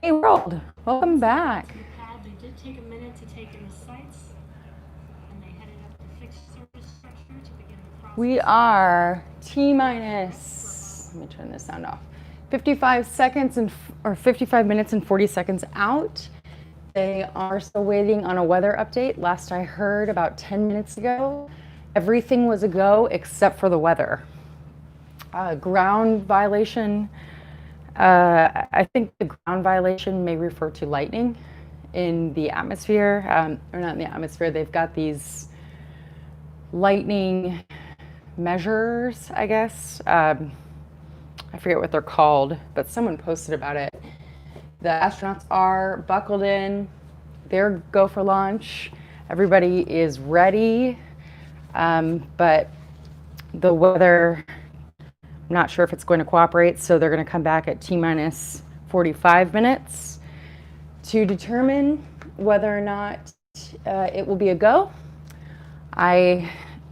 Hey world, welcome back. They did take a minute to take in the sights, and they headed up the fixed surface structure to begin the process. We are T-minus, let me turn this sound off, 55 seconds or 55 minutes and 40 seconds out. They are still waiting on a weather update. Last I heard about 10 minutes ago, everything was a go except for the weather. Ground violation. I think the ground violation may refer to lightning in the atmosphere, or not in the atmosphere. They've got these lightning measures, I guess. I forget what they're called, but someone posted about it. The astronauts are buckled in. They're go for launch. Everybody is ready, but the weather, I'm not sure if it's going to cooperate, so they're going to come back at T-minus 45 minutes to determine whether or not it will be a go. I'm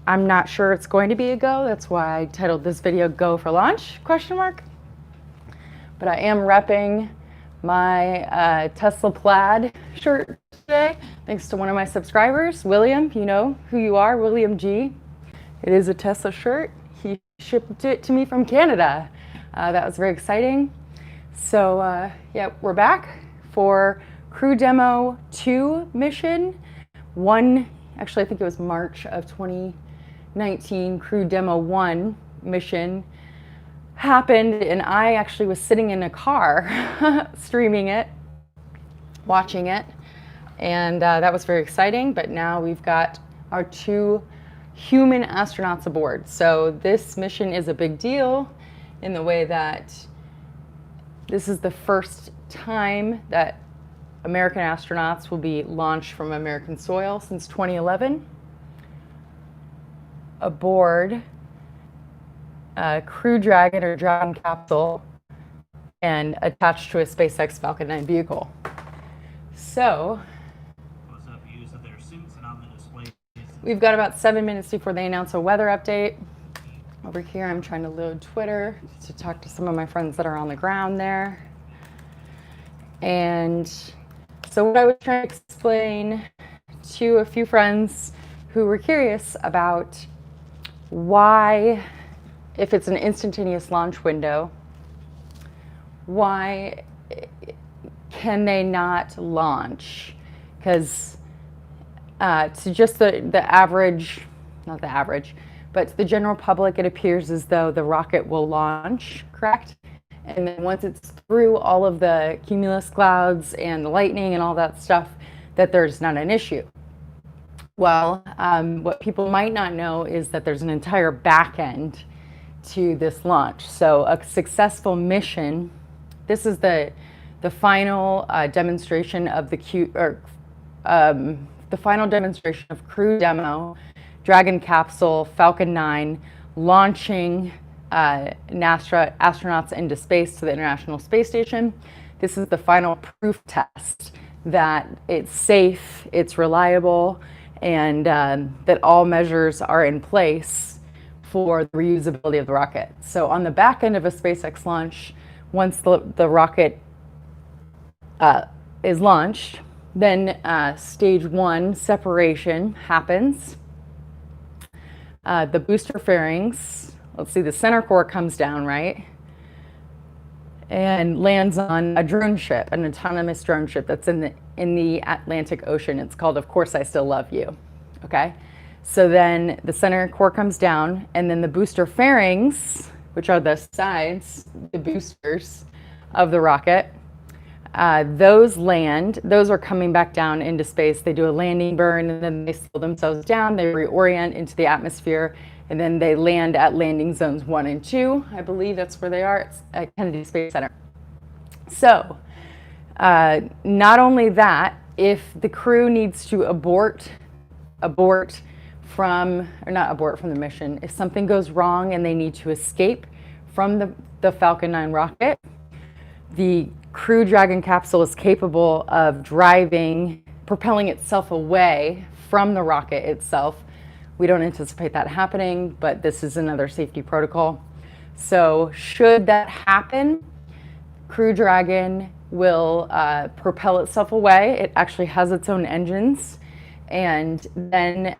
not sure it's going to be a go. That's why I titled this video "Go for Launch?" ? But I am repping my Tesla plaid shirt today, thanks to one of my subscribers, William. You know who you are, William G. It is a Tesla shirt. He shipped it to me from Canada. That was very exciting. So yeah, we're back for Crew Demo-2 mission. Actually I think it was March of 2019, Crew Demo-1 mission happened, and I actually was sitting in a car streaming it, watching it, and that was very exciting. But now we've got our 2 human astronauts aboard. So this mission is a big deal in the way that this is the first time that American astronauts will be launched from American soil since 2011 aboard a Crew Dragon or Dragon Capsule and attached to a SpaceX Falcon 9 vehicle. So we've got about 7 minutes before they announce a weather update. Over here, I'm trying to load Twitter to talk to some of my friends that are on the ground there. And so what I was trying to explain to a few friends who were curious about why, if it's an instantaneous launch window, why can they not launch? Because to just the average, not the average, but to the general public, it appears as though the rocket will launch, correct? And then once it's through all of the cumulus clouds and the lightning and all that stuff, that there's not an issue. Well, what people might not know is that there's an entire back end to this launch. So a successful mission, this is the final demonstration of the final demonstration of Crew Demo, Dragon Capsule, Falcon 9, launching NASA astronauts into space to the International Space Station. This is the final proof test that it's safe, it's reliable, and that all measures are in place for the reusability of the rocket. So on the back end of a SpaceX launch, once the rocket is launched, then stage 1 separation happens. The booster fairings, let's see, the center core comes down, right? And lands on a drone ship, an autonomous drone ship that's in the Atlantic Ocean. It's called Of Course I Still Love You, okay? So then the center core comes down, and then the booster fairings, which are the sides, the boosters of the rocket, those are coming back down into space. They do a landing burn, and then they slow themselves down, they reorient into the atmosphere, and then they land at landing zones 1 and 2. I believe that's where they are. It's at Kennedy Space Center. So not only that, if the crew needs to abort from the mission, if something goes wrong and they need to escape from the Falcon 9 rocket, the Crew Dragon capsule is capable of propelling itself away from the rocket itself. We don't anticipate that happening, but this is another safety protocol. So should that happen, Crew Dragon will propel itself away. It actually has its own engines, and then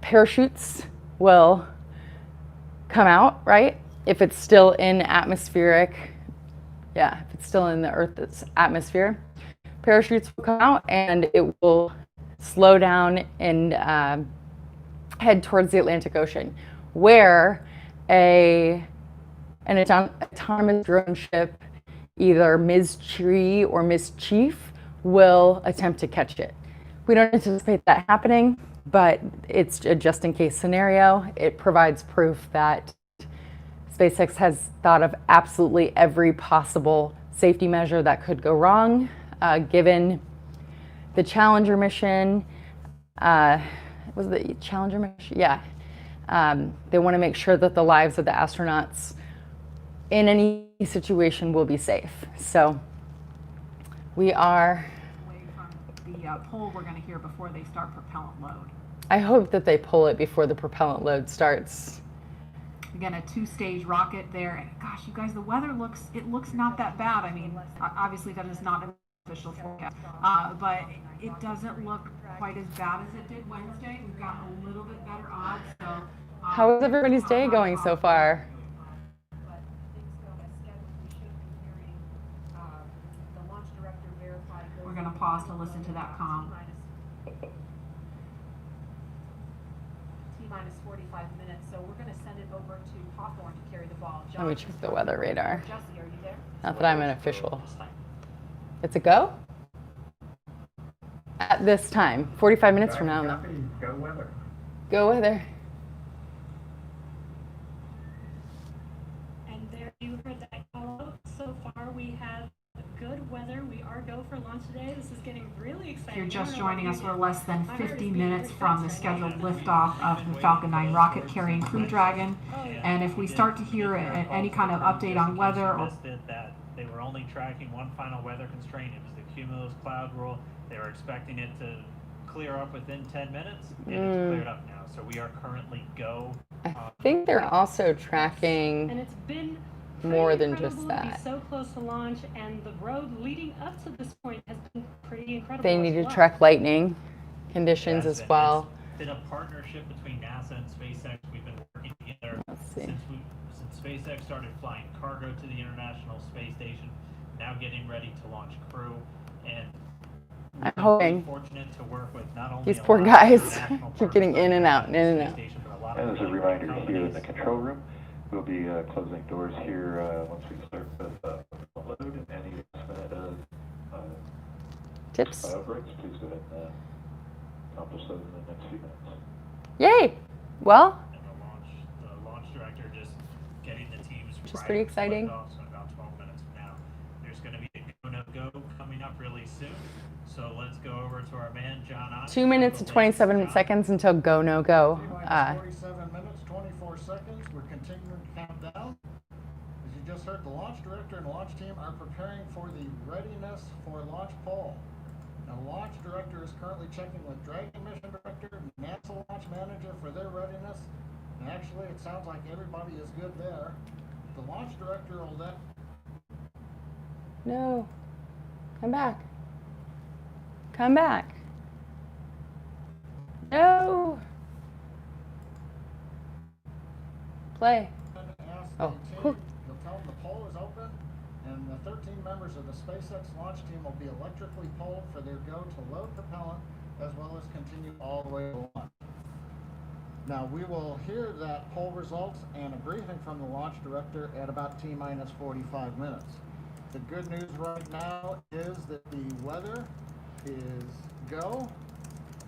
parachutes will come out, right? If it's still in atmospheric, if it's still in the Earth's atmosphere, parachutes will come out and it will slow down and head towards the Atlantic Ocean, where an autonomous drone ship, either Ms. Tree or Ms. Chief, will attempt to catch it. We don't anticipate that happening, but it's a just-in-case scenario. It provides proof that SpaceX has thought of absolutely every possible safety measure that could go wrong, given the Challenger mission. Was it the Challenger mission? Yeah. They want to make sure that the lives of the astronauts in any situation will be safe. So we are away from the poll we're going to hear before they start propellant load. I hope that they pull it before the propellant load starts. Again, a 2-stage rocket there. And gosh, you guys, the weather looks not that bad. I mean, obviously that is not an official forecast, but it doesn't look quite as bad as it did Wednesday. We've got a little bit better odds. So, how is everybody's day going so far? We're going to pause to listen to that comm. T-minus 45 minutes, so we're going to send it over to Hawthorne to carry the ball. Let me check the weather radar. Jesse, are you there? Not that I'm an official. It's a go? At this time, 45 minutes from now. Go weather. Go weather. And there you heard that call out. So far we have good weather. We are go for launch today. This is getting really exciting. If you're just joining us, we're less than 50 minutes from the scheduled liftoff of the Falcon 9 rocket carrying Crew Dragon. And if we start to hear any kind of update on weather or that they were only tracking one final weather constraint. It was the cumulus cloud rule. They were expecting it to clear up within 10 minutes, and it's cleared up now. So we are currently go. I think they're also tracking And it's been more than incredible just to that. be so close to launch, and the road leading up to this point has been pretty incredible. They as need to well. track lightning conditions Yes, as well. It's been a partnership between NASA and SpaceX. We've been working together Let's see. since SpaceX started flying cargo to the International Space Station, now getting ready to launch crew. And I'm hoping. Fortunate to work with not only These a poor lot of guys international keep getting in and out, in partners and on out. the space station, but a lot of And as a really reminder, great here in the companies. control room, we'll be closing doors here once we start with load and any minute of Tips. breaks. Please go ahead and accomplish those in the next few minutes. Yay! Well, And the launch director just getting the teams Which is right pretty to exciting. lift off, so about 12 minutes from now. There's going to be a go-no-go coming up really soon. So let's go over to our man, John Ott. 2 minutes and 27 seconds until go, no go. 47 minutes, 24 seconds. We're continuing to count down. As you just heard, the launch director and launch team are preparing for the readiness for launch poll. Now, the launch director is currently checking with Dragon mission director and NASA launch manager for their readiness. And actually, it sounds like everybody is good there. The launch director will then... No. Come back. Come back. No. Play. ask Oh, the team, cool. You'll tell them the poll is open, and the 13 members of the SpaceX launch team will be electrically polled for their go to load propellant, as well as continue all the way to launch. Now, we will hear that poll results and a briefing from the launch director at about T-minus 45 minutes. The good news right now is that the weather is go.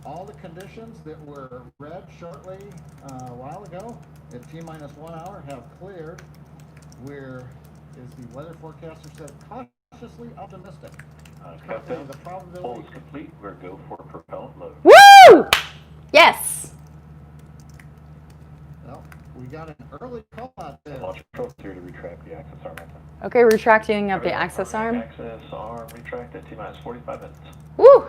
All the conditions that were read shortly a while ago at T-minus 1 hour have cleared. We're, as the weather forecaster said, cautiously optimistic. Countdown. The Poll probability. is complete. We're go for propellant load. Woo! Yes. Well, we got an early call out there. Launch control here to retract the access arm. Okay, retracting up the access arm. Access arm retract at T-minus 45 minutes. Woo!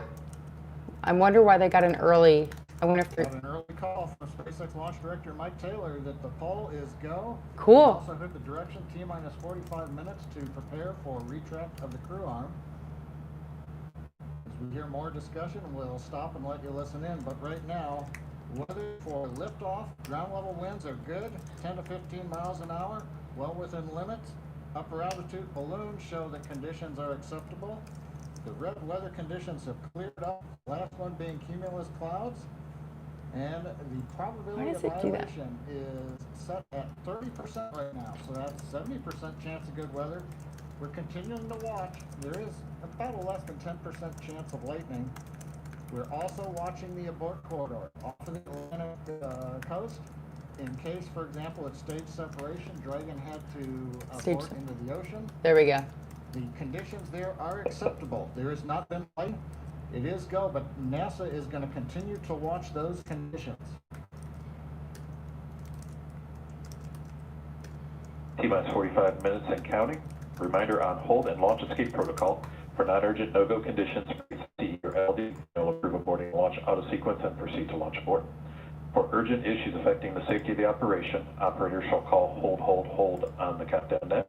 I wonder why they got an early I wonder if Got they're an early call from SpaceX Launch Director Mike Taylor that the poll is go. cool. We also heard the direction T-minus 45 minutes to prepare for retract of the crew arm. As we hear more discussion, we'll stop and let you listen in. But right now, weather for liftoff, ground level winds are good, 10 to 15 miles an hour, well within limits. Upper altitude balloons show that conditions are acceptable. The red weather conditions have cleared up, last one being cumulus clouds. And the probability does of it do that? violation is set at 30% right now, so that's 70% chance of good weather. We're continuing to watch. There is about a less than 10% chance of lightning. We're also watching the abort corridor off of the Atlantic coast. In case, for example, at stage separation, Dragon had to Stage abort into the ocean. There we go. The conditions there are acceptable. There has not been light. It is go, but NASA is going to continue to watch those conditions. T-minus 45 minutes and counting. Reminder on hold and launch escape protocol. For non-urgent no-go conditions, C or LD will approve aborting launch auto sequence and proceed to launch abort. For urgent issues affecting the safety of the operation, operators shall call hold on the countdown net.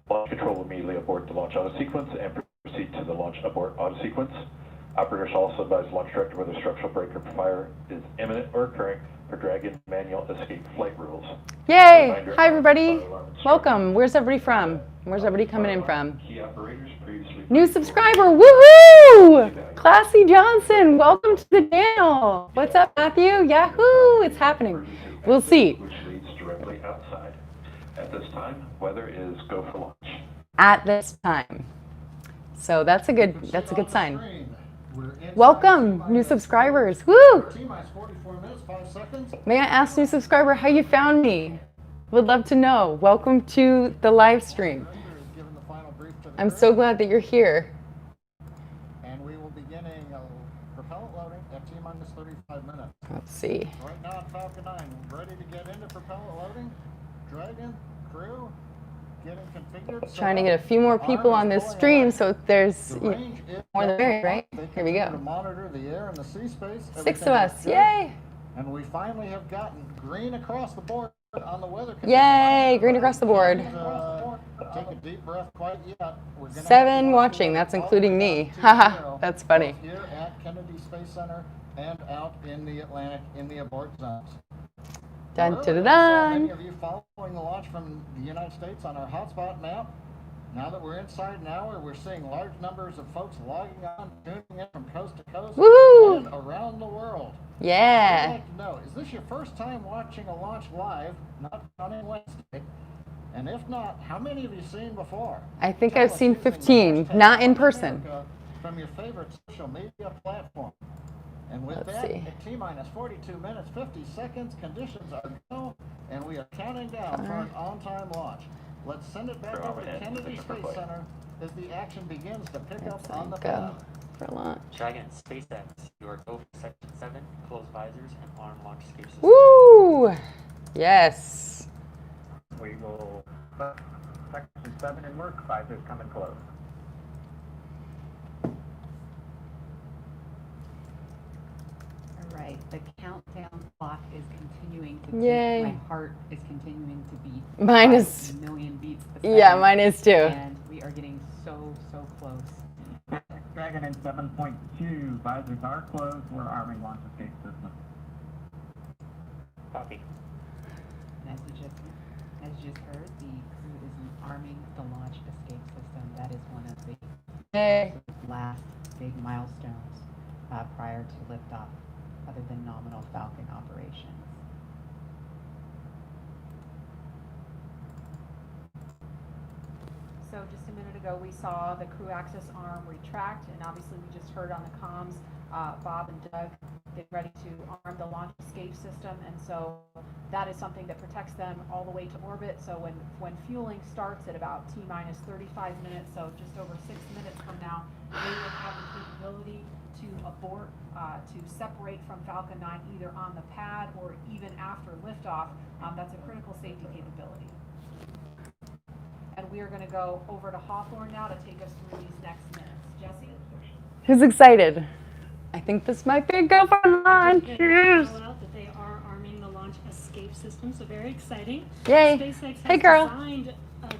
Launch control will immediately abort the launch auto sequence and proceed to the launch abort auto sequence. Operators shall also advise launch director whether structural break or fire is imminent or occurring for Dragon manual escape flight rules. Yay! Reminder Hi on everybody. fire alarm instructions. Welcome. Where's everybody from? Where's everybody coming in from? Key operators previously. New subscriber. Woohoo! Classy Johnson. Welcome to the channel. What's up, Matthew? Yahoo! It's happening. We'll see. Which leads directly outside. At this time, weather is go for launch. At this time. So that's a good sign. Screen. We're inside Welcome, T-minus new subscribers. Woo! T-minus 44 minutes, 5 seconds. May I ask, new subscriber, how you found me? Would love to know. Welcome to the live stream. Render is given the final brief to the I'm crew, so glad that you're here. and we will be beginning propellant loading at T-minus 35 minutes. Let's see. Right now on Falcon 9, ready to get into propellant loading. Dragon, crew, getting configured. Trying to get a few more people on this stream, so if there's The range is more the merrier, right? They Here we continue go. to monitor the air and the sea space. 6 Everything of is us. good. Yay! And we finally have gotten green across the board on the weather conditions. Yay! Green across the board. Take a deep breath quite yet. We're gonna 7 have to watching. watch That's all the including way me. down to Haha, 0, that's funny. both here at Kennedy Space Center and out in the Atlantic in the abort zones. Dun Well, dun dun Many dun. of you following the launch from the United States on our hotspot map. Now that we're inside an hour, we're seeing large numbers of folks logging on, tuning in from coast to coast Woohoo! and around the world. I'd Yeah. like to know, is this your first time watching a launch live, not counting Wednesday? And if not, how many have you seen before? I think Tell I've us seen using the 15, hashtag not in person. LaunchAmerica from your favorite social media platform. And with Let's that, see. at T-minus 42 minutes, 50 seconds, conditions are go, and we are counting down for an on-time launch. Let's send it back Throw over to it in, Kennedy stick for Space play. Center as the action begins to pick Let's up on the go pad. for launch. Dragon, SpaceX, you are go for Section 7, close visors, and arm launch escape system. Woo! Yes. We will put Section 7 in work, visors coming close. All right, the countdown clock is continuing to Yay. beat. My heart is continuing to beat. Mine 5 is- million beats a second. Yeah, mine is too. And we are getting so close. Dragon in 7.2, visors are closed, we're arming launch escape system. Copy. And as you just heard, the crew is arming the launch escape system. That is one of the Yay. last big milestones prior to liftoff, other than nominal Falcon operations. So just a minute ago, we saw the crew access arm retract, and obviously we just heard on the comms, Bob and Doug get ready to arm the launch escape system, and so that is something that protects them all the way to orbit. So when fueling starts at about T-minus 35 minutes, so just over 6 minutes from now, they will have the capability to abort, to separate from Falcon 9 either on the pad or even after liftoff. That's a critical safety capability. And we are going to go over to Hawthorne now to take us through these next minutes. Jesse? Who's excited? I think this might be good for launch. Yes. Out that they are arming the launch escape system, so very exciting. Yay. SpaceX Hey, has girl. designed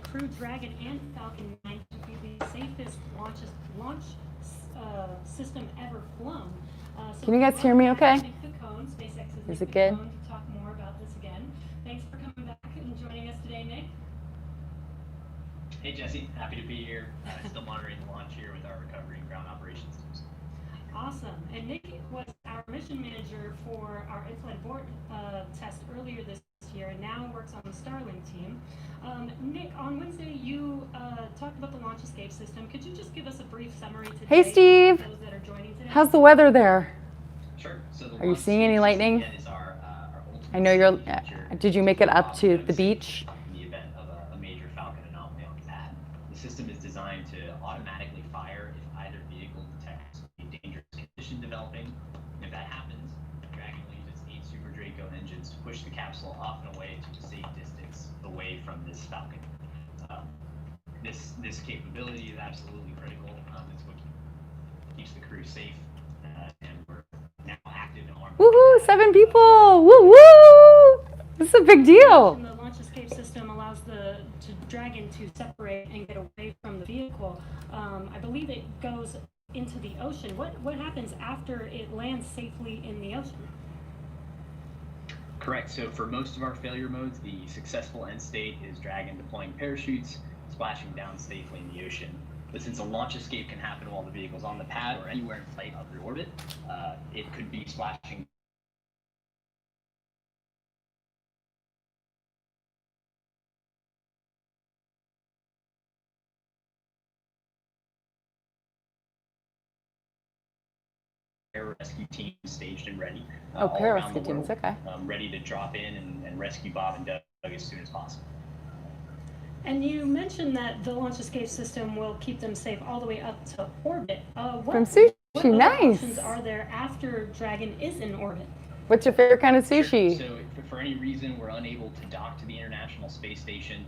Crew Dragon and Falcon 9 to be the safest launch system ever flown. So Can you guys hear me okay? Nick Picone, SpaceX's Is Nick it good? Picone, to talk more about this again. Thanks for coming back and joining us today, Nick. Hey Jesse, happy to be here. Still monitoring the launch here with our recovery and ground operations teams. Awesome. And Nick was our mission manager for our in-flight abort test earlier this year and now works on the Starlink team. Nick, on Wednesday you talked about the launch escape system. Could you just give us a brief summary today? Hey, Steve. For those that are joining today? How's the weather there? Sure. So the Are you launch seeing any escape lightning? system, again, is our ultimate I know you're. safety feature. Did you make it up to the beach? In the event of a major Falcon anomaly on the pad, the system is designed to automatically fire if either vehicle detects a dangerous condition developing. If that happens, Dragon will use its 8 Super Draco engines to push the capsule off and away to a safe distance away from this Falcon. This capability is absolutely critical. It's what keeps the crew safe, and we're now active and armed. Woohoo! 7 people! Woo woo! This is a big deal. And the launch escape system allows the Dragon to separate and get away from the vehicle. I believe it goes into the ocean. What happens after it lands safely in the ocean? Correct. So for most of our failure modes, the successful end state is Dragon deploying parachutes, splashing down safely in the ocean. But since a launch escape can happen while the vehicle's on the pad or anywhere in flight of your orbit, it could be splashing rescue teams staged and ready. Oh, all around pararescue the teams, world, okay. ready to drop in and rescue Bob and Doug as soon as possible. And you mentioned that the launch escape system will keep them safe all the way up to orbit. From sushi, what other nice. options are there after Dragon is in orbit? What's your favorite kind of sushi? Sure. So if for any reason we're unable to dock to the International Space Station,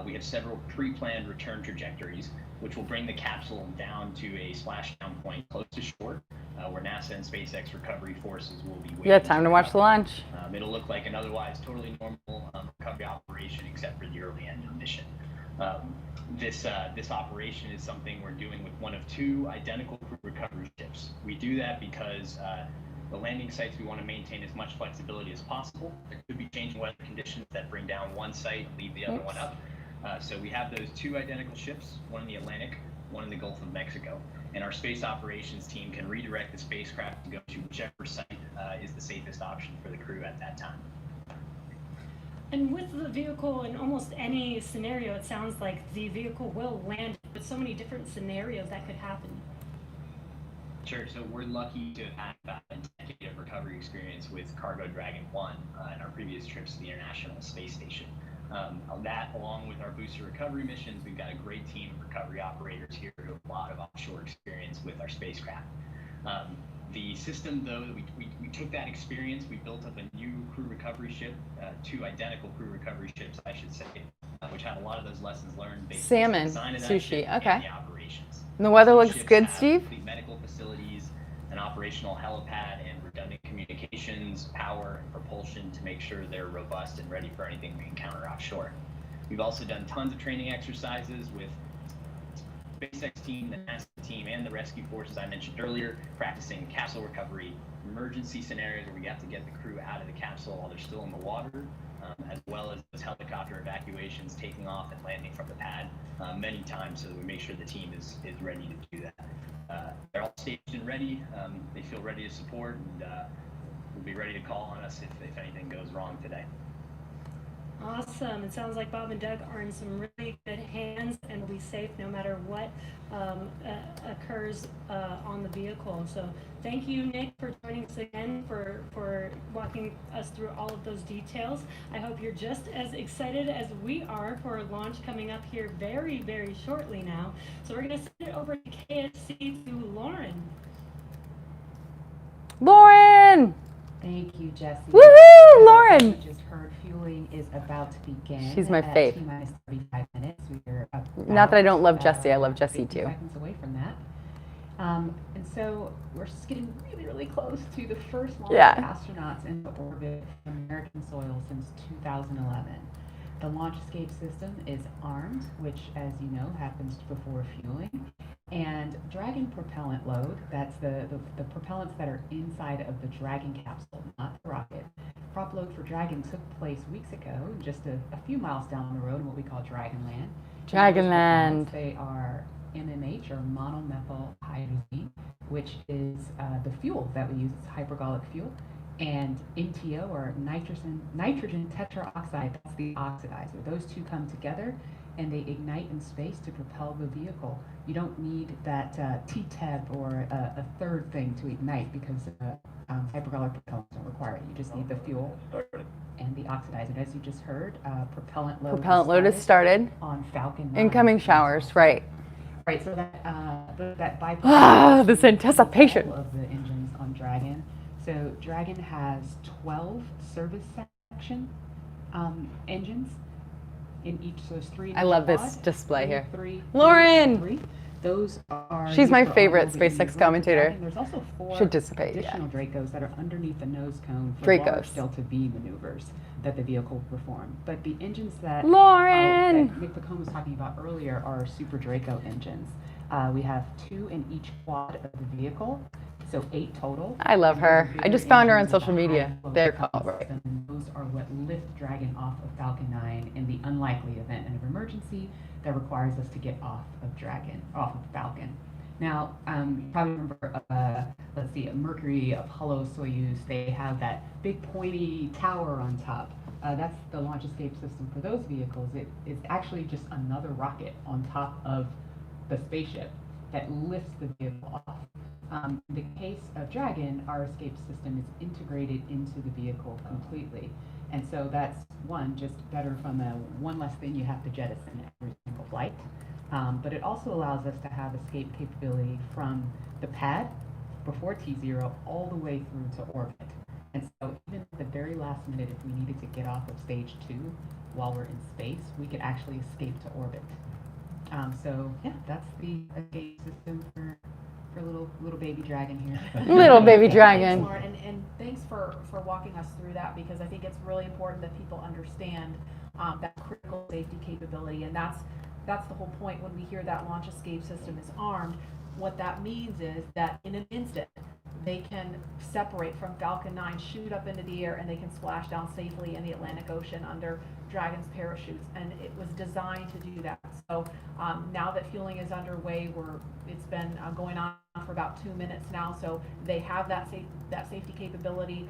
we have several pre-planned return trajectories, which will bring the capsule down to a splashdown point close to shore, where NASA and SpaceX recovery forces will be waiting. You got time to watch the launch. It'll look like an otherwise totally normal recovery operation, except for the early end of the mission. This operation is something we're doing with one of 2 identical crew recovery ships. We do that because the landing sites, we want to maintain as much flexibility as possible. There could be changing weather conditions that bring down one site and leave the other one up. So we have those 2 identical ships, one in the Atlantic, one in the Gulf of Mexico. And our space operations team can redirect the spacecraft to go to whichever site is the safest option for the crew at that time. And with the vehicle, in almost any scenario, it sounds like the vehicle will land with so many different scenarios that could happen. Sure. So we're lucky to have had about a decade of recovery experience with Cargo Dragon 1 and our previous trips to the International Space Station. That, along with our booster recovery missions, we've got a great team of recovery operators here who have a lot of offshore experience with our spacecraft. The system, though, we took that experience, we built up a new crew recovery ship, 2 identical crew recovery ships, I should say, which had a lot of those lessons learned based on the design of that sushi, ship okay. and the operations. And the weather looks Ships good, have Steve? complete medical facilities, an operational helipad, and redundant communications, power, and propulsion to make sure they're robust and ready for anything we encounter offshore. We've also done tons of training exercises with SpaceX team, the NASA team, and the rescue forces I mentioned earlier, practicing capsule recovery, emergency scenarios where we have to get the crew out of the capsule while they're still in the water, as well as those helicopter evacuations, taking off and landing from the pad many times so that we make sure the team is ready to do that. They're all staged and ready. They feel ready to support, and will be ready to call on us if anything goes wrong today. Awesome. It sounds like Bob and Doug are in some really good hands and will be safe no matter what occurs on the vehicle. So thank you, Nick, for joining us again, for walking us through all of those details. I hope you're just as excited as we are for a launch coming up here very, very shortly now. So we're going to send it over to KFC to Lauren. Lauren! Thank you, Jesse. Woohoo, Lauren! You just heard fueling is about to begin. She's my at fave. T-minus 35 minutes. We're Not that I don't love about, Jessie, I love Jessie 50 too. seconds away from that. And so we're just getting really really close to the first launch Yeah. of astronauts into orbit from American soil since 2011. The launch escape system is armed, which, as you know, happens before fueling. And Dragon propellant load, that's the propellants that are inside of the Dragon capsule, not the rocket. Prop load for Dragon took place weeks ago, just a few miles down the road in what we call Dragonland. Dragonland. They are MMH, or monomethyl hydrazine, which is the fuel that we use. It's hypergolic fuel. And NTO, or nitrogen tetroxide, that's the oxidizer. Those two come together and they ignite in space to propel the vehicle. You don't need that TTEB or a third thing to ignite because hypergolic propellants don't require it. You just need the fuel and the oxidizer. And as you just heard, propellant load is started on Falcon 9. Incoming showers, right. Right, so that bypass this anticipation. all of the engines on Dragon. So Dragon has 12 service section engines in each. So there's 3 in I each love quad, this display here. three, Lauren! 3. Those are. She's my these are favorite all the SpaceX maneuvers of commentator. Dragon. There's also 4 Should dissipate, yeah. additional Dracos that are underneath the nose cone for Dracos. large delta V maneuvers that the vehicle will perform. But the engines that Lauren! that Nick Pacone was talking about earlier are Super Draco engines. We have 2 in each quad of the vehicle, so 8 total. I love And her. those are I just bigger found her on engines with social a media. high-flow They're propellant called, right. system, and those are what lift Dragon off of Falcon 9 in the unlikely event of emergency that requires us to get off of Falcon. Now, you probably remember, let's see, Mercury, Apollo, Soyuz, they have that big pointy tower on top. That's the launch escape system for those vehicles. It is actually just another rocket on top of the spaceship that lifts the vehicle off. In the case of Dragon, our escape system is integrated into the vehicle completely. And so that's just better from one less thing you have to jettison every single flight. But it also allows us to have escape capability from the pad before T0 all the way through to orbit. And so even at the very last minute, if we needed to get off of stage 2 while we're in space, we could actually escape to orbit. So yeah, that's the escape system for little baby Dragon here. Little baby Thanks, Dragon. Lauren, and thanks for walking us through that, because I think it's really important that people understand that critical safety capability, and that's the whole point when we hear that launch escape system is armed. What that means is that in an instant, they can separate from Falcon 9, shoot up into the air, and they can splash down safely in the Atlantic Ocean under Dragon's parachutes. And it was designed to do that. So now that fueling is underway, it's been going on for about 2 minutes now. So they have that safety capability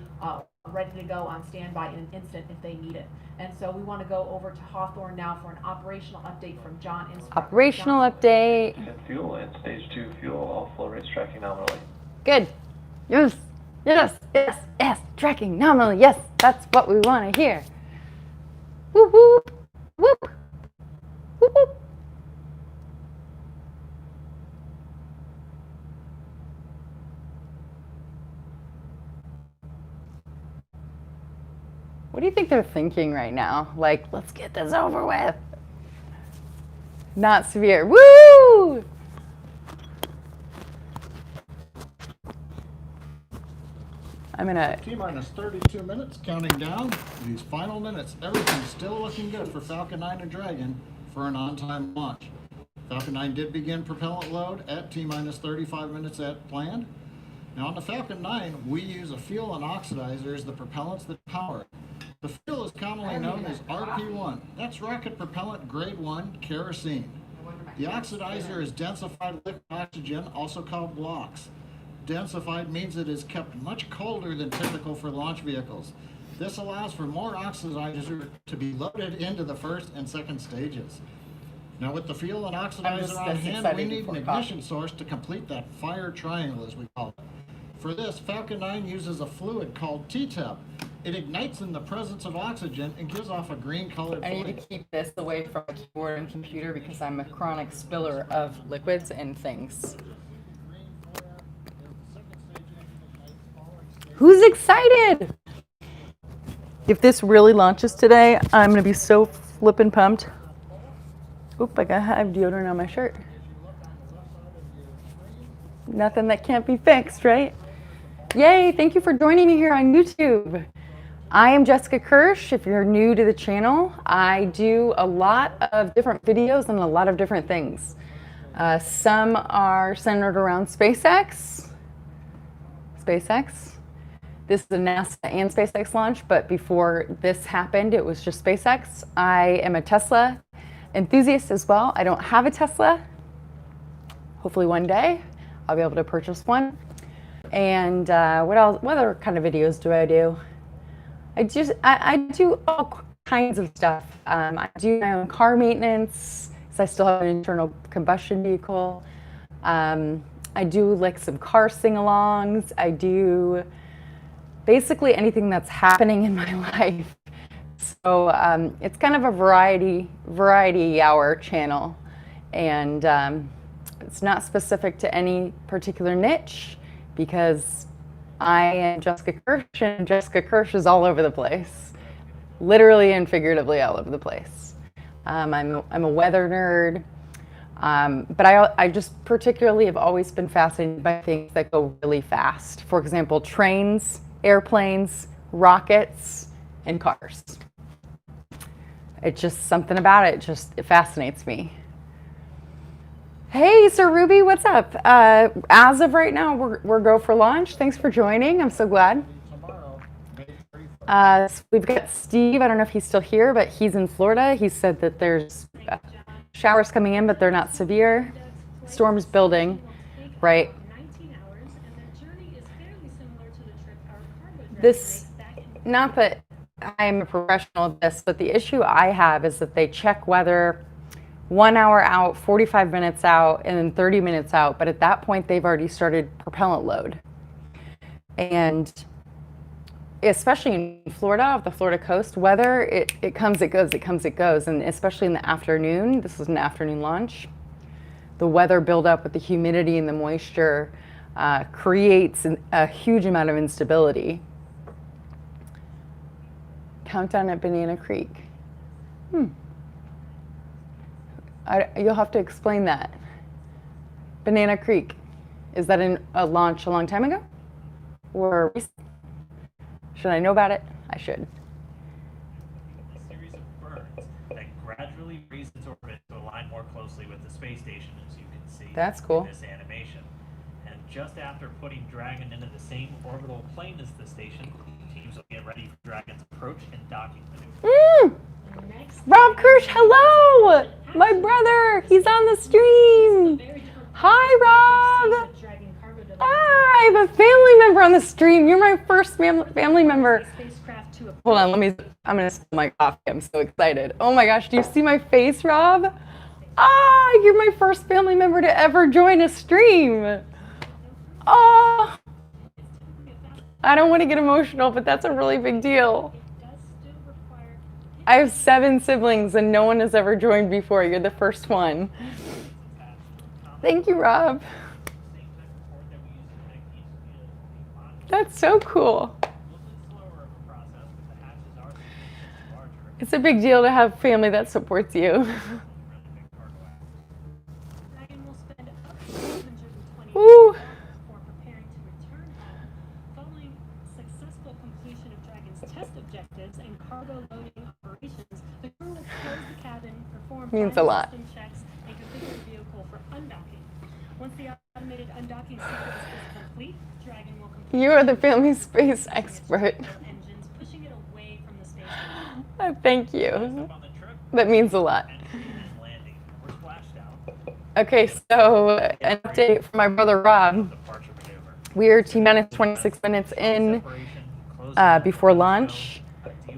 ready to go on standby in an instant if they need it. And so we want to go over to Hawthorne now for an operational update from John. Operational update. Fuel and stage 2 fuel, all flow rates tracking nominally. Good. Yes. Yes. Yes. Yes. Tracking nominally. Yes. That's what we want to hear. Whoop whoop. Whoop. Whoop whoop. What do you think they're thinking right now? Like, let's get this over with. Not severe. Woo! I'm gonna. T-minus 32 minutes, counting down. These final minutes, everything's still looking good for Falcon 9 and Dragon for an on-time launch. Falcon 9 did begin propellant load at T-minus 35 minutes at planned. Now on the Falcon 9, we use a fuel and oxidizer as the propellants that power it. The fuel is commonly known as RP1. That's rocket propellant grade 1 kerosene. The oxidizer is densified liquid oxygen, also called LOX. Densified means it is kept much colder than typical for launch vehicles. This allows for more oxidizer to be loaded into the first and second stages. Now with the fuel and oxidizer on hand, we need an ignition source to complete that fire triangle, as we call it. For this, Falcon 9 uses a fluid called TTEB. It ignites in the presence of oxygen and gives off a green colored I flame. need to keep this away from a keyboard and computer because I'm a chronic spiller of liquids and things. Who's excited? If this really launches today, I'm gonna be so flippin' pumped. Oop, I have deodorant on my shirt. Nothing that can't be fixed, right? Yay, thank you for joining me here on YouTube. I am Jessica Kirsh. If you're new to the channel, I do a lot of different videos on a lot of different things. Some are centered around SpaceX. This is a NASA and SpaceX launch, but before this happened, it was just SpaceX. I am a Tesla enthusiast as well. I don't have a Tesla. Hopefully one day I'll be able to purchase one. And what other kind of videos do I do? I do all kinds of stuff. I do my own car maintenance, because I still have an internal combustion vehicle. I do like some car sing-alongs. I do basically anything that's happening in my life. So it's kind of a variety hour channel. And it's not specific to any particular niche, because I am Jessica Kirsh, and Jessica Kirsh is all over the place, literally and figuratively all over the place. I'm a weather nerd, but I just particularly have always been fascinated by things that go really fast. For example, trains, airplanes, rockets, and cars. It's just something about it, it fascinates me. Hey, Sir Ruby, what's up? As of right now, we're go for launch. Thanks for joining. I'm so glad. We've got Steve. I don't know if he's still here, but he's in Florida. He said that there's showers coming in, but they're not severe. Storm's building, right? Not that I'm a professional at this, but the issue I have is that they check weather 1 hour out, 45 minutes out, and then 30 minutes out. But at that point, they've already started propellant load. And especially in Florida, off the Florida coast, weather, it comes, it goes, it comes, it goes. And especially in the afternoon, this is an afternoon launch, the weather buildup with the humidity and the moisture creates a huge amount of instability. Countdown at Banana Creek. You'll have to explain that. Banana Creek, is that a launch a long time ago? Or should I know about it? I should. A series of burns that gradually raise its orbit to align more closely with the space station, as you can see. That's cool. In this animation. And just after putting Dragon into the same orbital plane as the station, teams will get ready for Dragon's approach and docking maneuver. Rob Kirsh, hello! My brother, he's on the stream. Hi, Rob. I have a family member on the stream. You're my first family member. Hold on, I'm gonna spill my coffee. I'm so excited. Oh my gosh, do you see my face, Rob? You're my first family member to ever join a stream. Oh, I don't want to get emotional, but that's a really big deal. I have 7 siblings and no one has ever joined before. You're the first one. Thank you, Rob. That's so cool. It's a big deal to have family that supports you. Woo. And cargo loading operations, the crew will close the cabin, perform means a lot. system checks, and configure the vehicle for undocking. Once the automated undocking sequence is complete, Dragon will complete. You are the family space expert. Engines, pushing it away from the station. Thank you. That means a lot. Okay, so an update from my brother Rob. We are T-minus 26 minutes in before launch.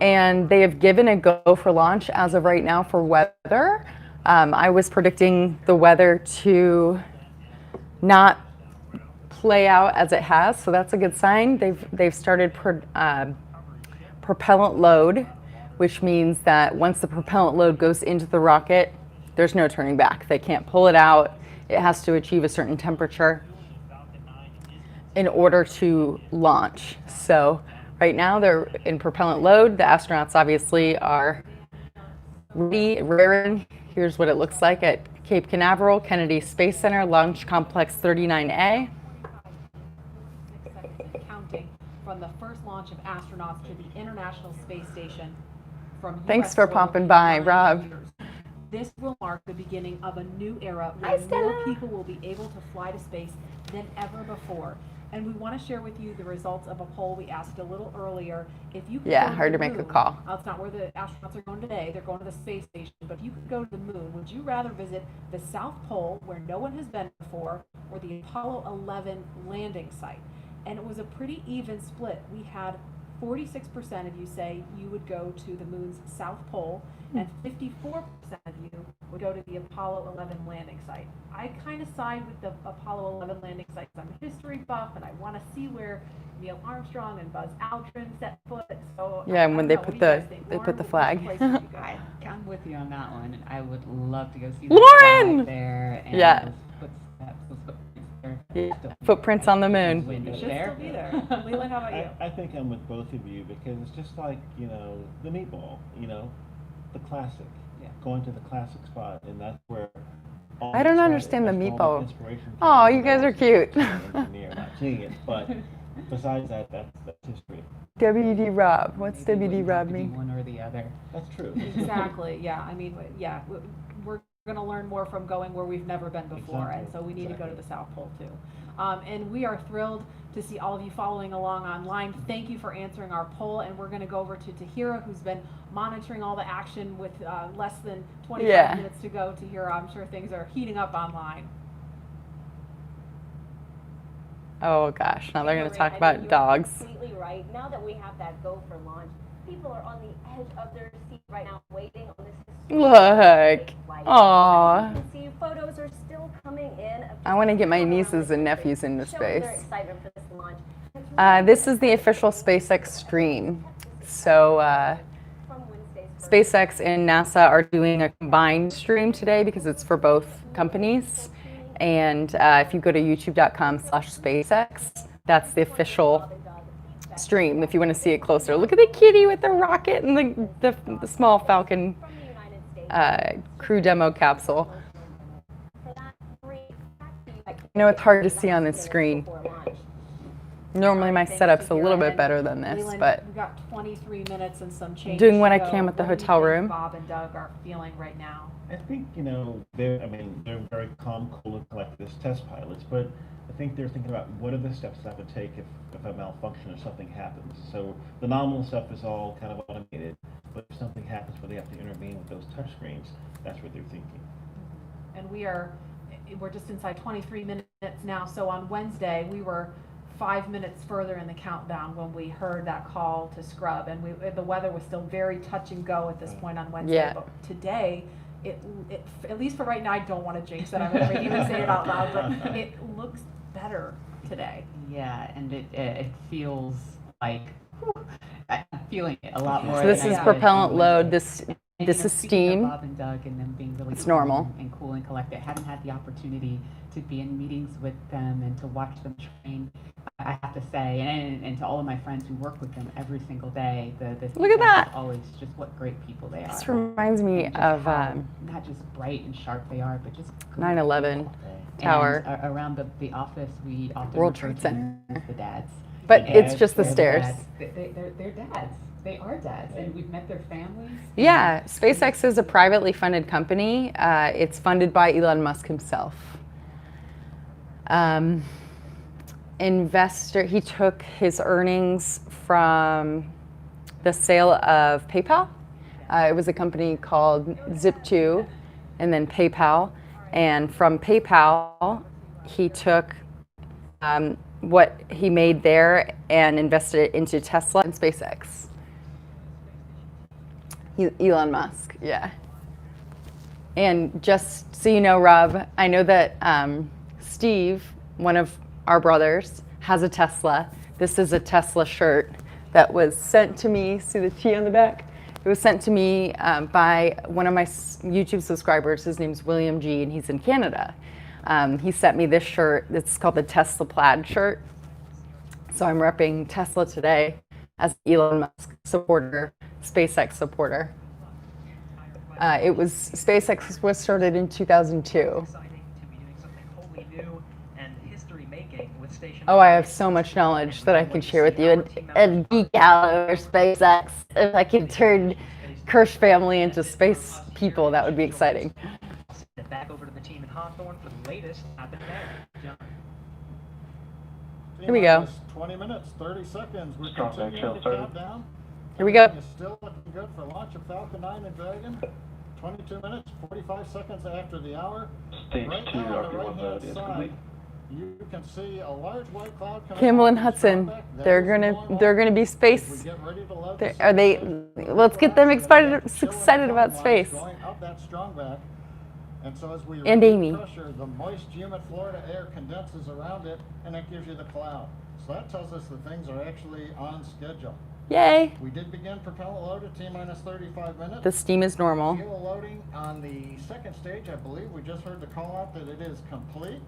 And they have given a go for launch as of right now for weather. I was predicting the weather to not play out as it has, so that's a good sign. They've started propellant load, which means that once the propellant load goes into the rocket, there's no turning back. They can't pull it out. It has to achieve a certain temperature in order to launch. So right now they're in propellant load. The astronauts obviously are raring. Here's what it looks like at Cape Canaveral, Kennedy Space Center, Launch Complex 39A. from the first launch of astronauts to the International Space Station from Thanks US for soil popping in by, 9 Rob. years. This will mark the beginning of a new era Hi, where Stella. more people will be able to fly to space than ever before. And we want to share with you the results of a poll we asked a little earlier. If you could Yeah, go hard the to make a moon, call. It's not where the astronauts are going today. They're going to the space station. But if you could go to the moon, would you rather visit the South Pole, where no one has been before, or the Apollo 11 landing site? And it was a pretty even split. We had 46% of you say you would go to the moon's South Pole, and 54% of you would go to the Apollo 11 landing site. I kind of side with the Apollo 11 landing site because I'm a history buff and I want to see where Neil Armstrong and Buzz Aldrin set foot. So Yeah, and when they what put do you guys the think? they Lauren, put the which flag. place would you go? I'm with you on that one. I would love to go see the Lauren! flag there. And Yeah. those footsteps, those footprints there. Yeah, Still- footprints on the moon. Window Should there. still be there. Leland, how about you? I think I'm with both of you because it's just like, the meatball, the classic. Yeah. Going to the classic spot, and that's where all I don't the understand the that's all meatball. inspiration Aw, comes you guys from. are cute. I'm an engineer, not seeing it, but besides that, that's history. WD Rob. What's Maybe it WD wouldn't Rob have to be mean? one or the other. That's true. Exactly, yeah, I mean, yeah, we're gonna learn more from going where we've never been before, and so we need to go to the South Pole too. And we are thrilled to see all of you following along online. Thank you for answering our poll, and we're gonna go over to Tahira, who's been monitoring all the action with less than 25 Yeah. minutes to go. Tahira, I'm sure things are heating up online. Oh gosh, now they're going to Marie, talk I about mean, you're dogs. Completely right. Now that we have that go for launch, people are on the edge of their seat right now, waiting on this historic Look. flight. Aw. You can see photos are still coming in. I want to get my nieces and nephews into Showing their space. excitement for this launch. It's really This is the official SpaceX stream. So from Wednesday's SpaceX and NASA are doing a combined stream today because it's for both companies. And if you go to youtube.com/SpaceX, that's the official stream if you want to see it closer. Look at the kitty with the rocket and the small Falcon from the United States. crew demo capsule. For that free I know it's hard to see on this screen. before launch. Normally my Thanks, setup's a little Tahira. bit And better than this, Leland, but we've got 23 minutes and some change. doing what to I go. can with the What do you hotel think room. Bob and Doug are feeling right now? I think, they're very calm, cool, and collected as test pilots, but I think they're thinking about what are the steps they have to take if a malfunction or something happens. So the nominal stuff is all kind of automated, but if something happens where they have to intervene with those touch screens, that's what they're thinking. And we're just inside 23 minutes now. So on Wednesday, we were 5 minutes further in the countdown when we heard that call to scrub, and the weather was still very touch and go at this point on Wednesday. Yeah. But today, it at least for right now, I don't want to jinx it. I'm going to even say it out loud, but it looks better today. Yeah, and it feels like I'm feeling it a lot more. So this than is I did propellant on load. Wednesday. And, This is speaking of steam. Bob and Doug and them being really It's normal. calm and cool and collected. I haven't had the opportunity to be in meetings with them and to watch them train. I have to say, and to all of my friends who work with them every single day, the Look at feedback that. is always just what great people they are. This reminds me And just of how not just bright and sharp they are, but just good 9/11 people. tower. And, around the office, we often World refer Trade to Center. them as the dads. But The it's dads, just the They're stairs. dads. They're dads. They are dads, and we've met their families. Yeah, SpaceX is a privately funded company. It's funded by Elon Musk himself. He took his earnings from the sale of PayPal. It was a company called Zip2 and then PayPal. And from PayPal, he took what he made there and invested it into Tesla and SpaceX. Elon Musk, yeah. And just so you know, Rob, I know that Steve, one of our brothers, has a Tesla. This is a Tesla shirt that was sent to me. See the T on the back? It was sent to me by one of my YouTube subscribers. His name's William G, and he's in Canada. He sent me this shirt. It's called the Tesla plaid shirt. So I'm repping Tesla today as Elon Musk supporter, SpaceX supporter. SpaceX was started in 2002. Exciting to be doing something wholly new and history making with Oh, I have so much knowledge that I can share with you and geek out over SpaceX. If I could turn Kirsh family into space people, that would be exciting. Back over to the team in Hawthorne for the latest happening there. Here we go. 20 minutes, 30 seconds. We're Strong continuing to started. count down. Here we go. Everything is still looking good for launch of Falcon 9 and Dragon. 22 minutes, 45 seconds after the hour. Stage Right 2 now on the RP1 right-hand mode is side, complete. you can see a large white cloud coming Campbell out and from Hudson, Starbuck. That they're is gonna be normal. space. As we get ready to load They're- the Are they? stage, Let's get them chilling excited about lines space. Going up that strong back. And so as we And relieve Amy. pressure, the moist, humid Florida air condenses around it, and that gives you the cloud. So that tells us that things are actually on schedule. Yay! We did begin propellant load at T-minus 35 minutes. The steam is normal. Fuel loading on the second stage, I believe we just heard the call out that it is complete.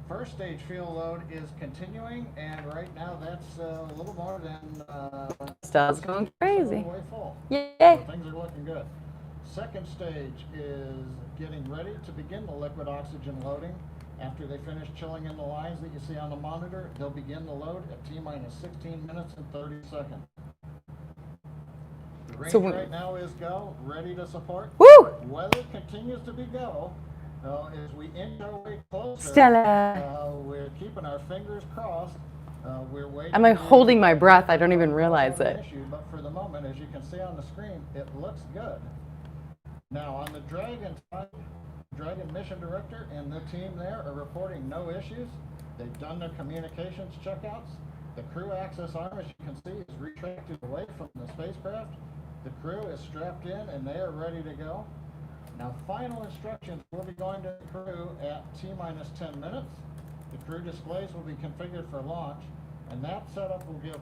First stage fuel load is continuing, and right now that's a little more than Stuff's going crazy. way full. Yay! So things are looking good. Second stage is getting ready to begin the liquid oxygen loading. After they finish chilling in the lines that you see on the monitor, they'll begin the load at T-minus 16 minutes and 30 seconds. The range So right now is go, ready to support. Woo! Weather continues to be go. As we inch our way closer, Stella. we're keeping our fingers crossed. We're waiting. I'm like holding my breath. I don't even realize it. But for the moment, as you can see on the screen, it looks good. Now on the Dragon side, Dragon mission director and the team there are reporting no issues. They've done their communications checkouts. The crew access arm, as you can see, is retracted away from the spacecraft. The crew is strapped in and they are ready to go. Now final instructions will be going to the crew at T-minus 10 minutes. The crew displays will be configured for launch, and that setup will give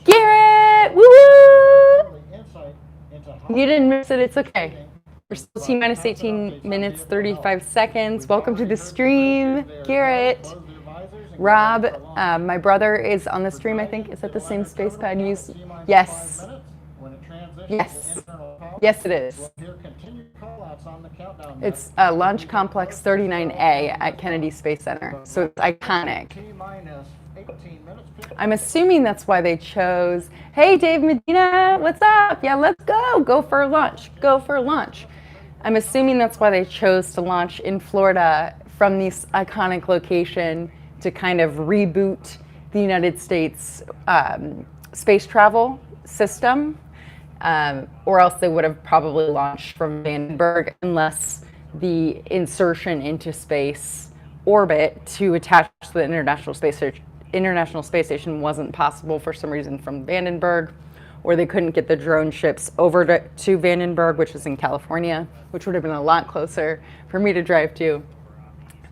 Garrett! Woo! insight into how You didn't miss it. It's okay. We're still T-minus 18 minutes, 35 seconds. Welcome to the stream, Garrett. Rob, my brother is on the stream, I think. Is that the same space pad used? Yes. Yes. Yes, it is. It's Launch Complex 39A at Kennedy Space Center. So it's iconic. I'm assuming that's why they chose, hey, Dave Medina, what's up? Yeah, let's go. Go for a launch. Go for a launch. I'm assuming that's why they chose to launch in Florida from this iconic location to kind of reboot the United States space travel system, or else they would have probably launched from Vandenberg unless the insertion into space orbit to attach to the International Space Station wasn't possible for some reason from Vandenberg, or they couldn't get the drone ships over to Vandenberg, which is in California, which would have been a lot closer for me to drive to,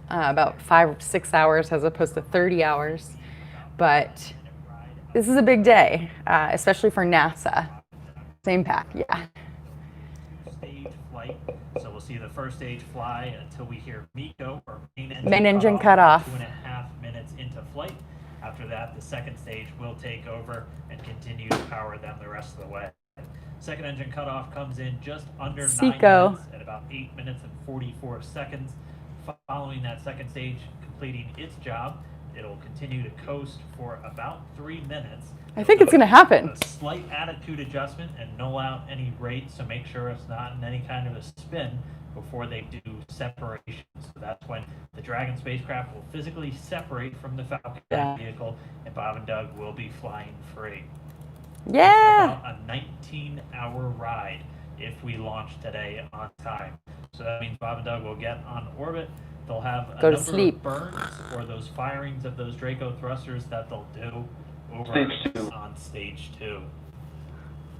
about 5 or 6 hours as opposed to 30 hours. But this is a big day, especially for NASA. Same pack, yeah. Stage flight. So we'll see the first stage fly until we hear MECO, or main engine cut off. 2.5 minutes into flight. After that, the second stage will take over and continue to power them the rest of the way. Second engine cutoff comes in just under 9 minutes at about 8 minutes and 44 seconds. Following that second stage completing its job, it'll continue to coast for about 3 minutes. I think it's going to happen. A slight attitude adjustment and null out any rate, so make sure it's not in any kind of a spin before they do separation. So that's when the Dragon spacecraft will physically separate from the Falcon vehicle, and Bob and Doug will be flying free. Yeah. It's about a 19-hour ride if we launch today on time. So that means Bob and Doug will get on orbit. They'll have a number of burns or those firings of those Draco thrusters that they'll do over on stage 2.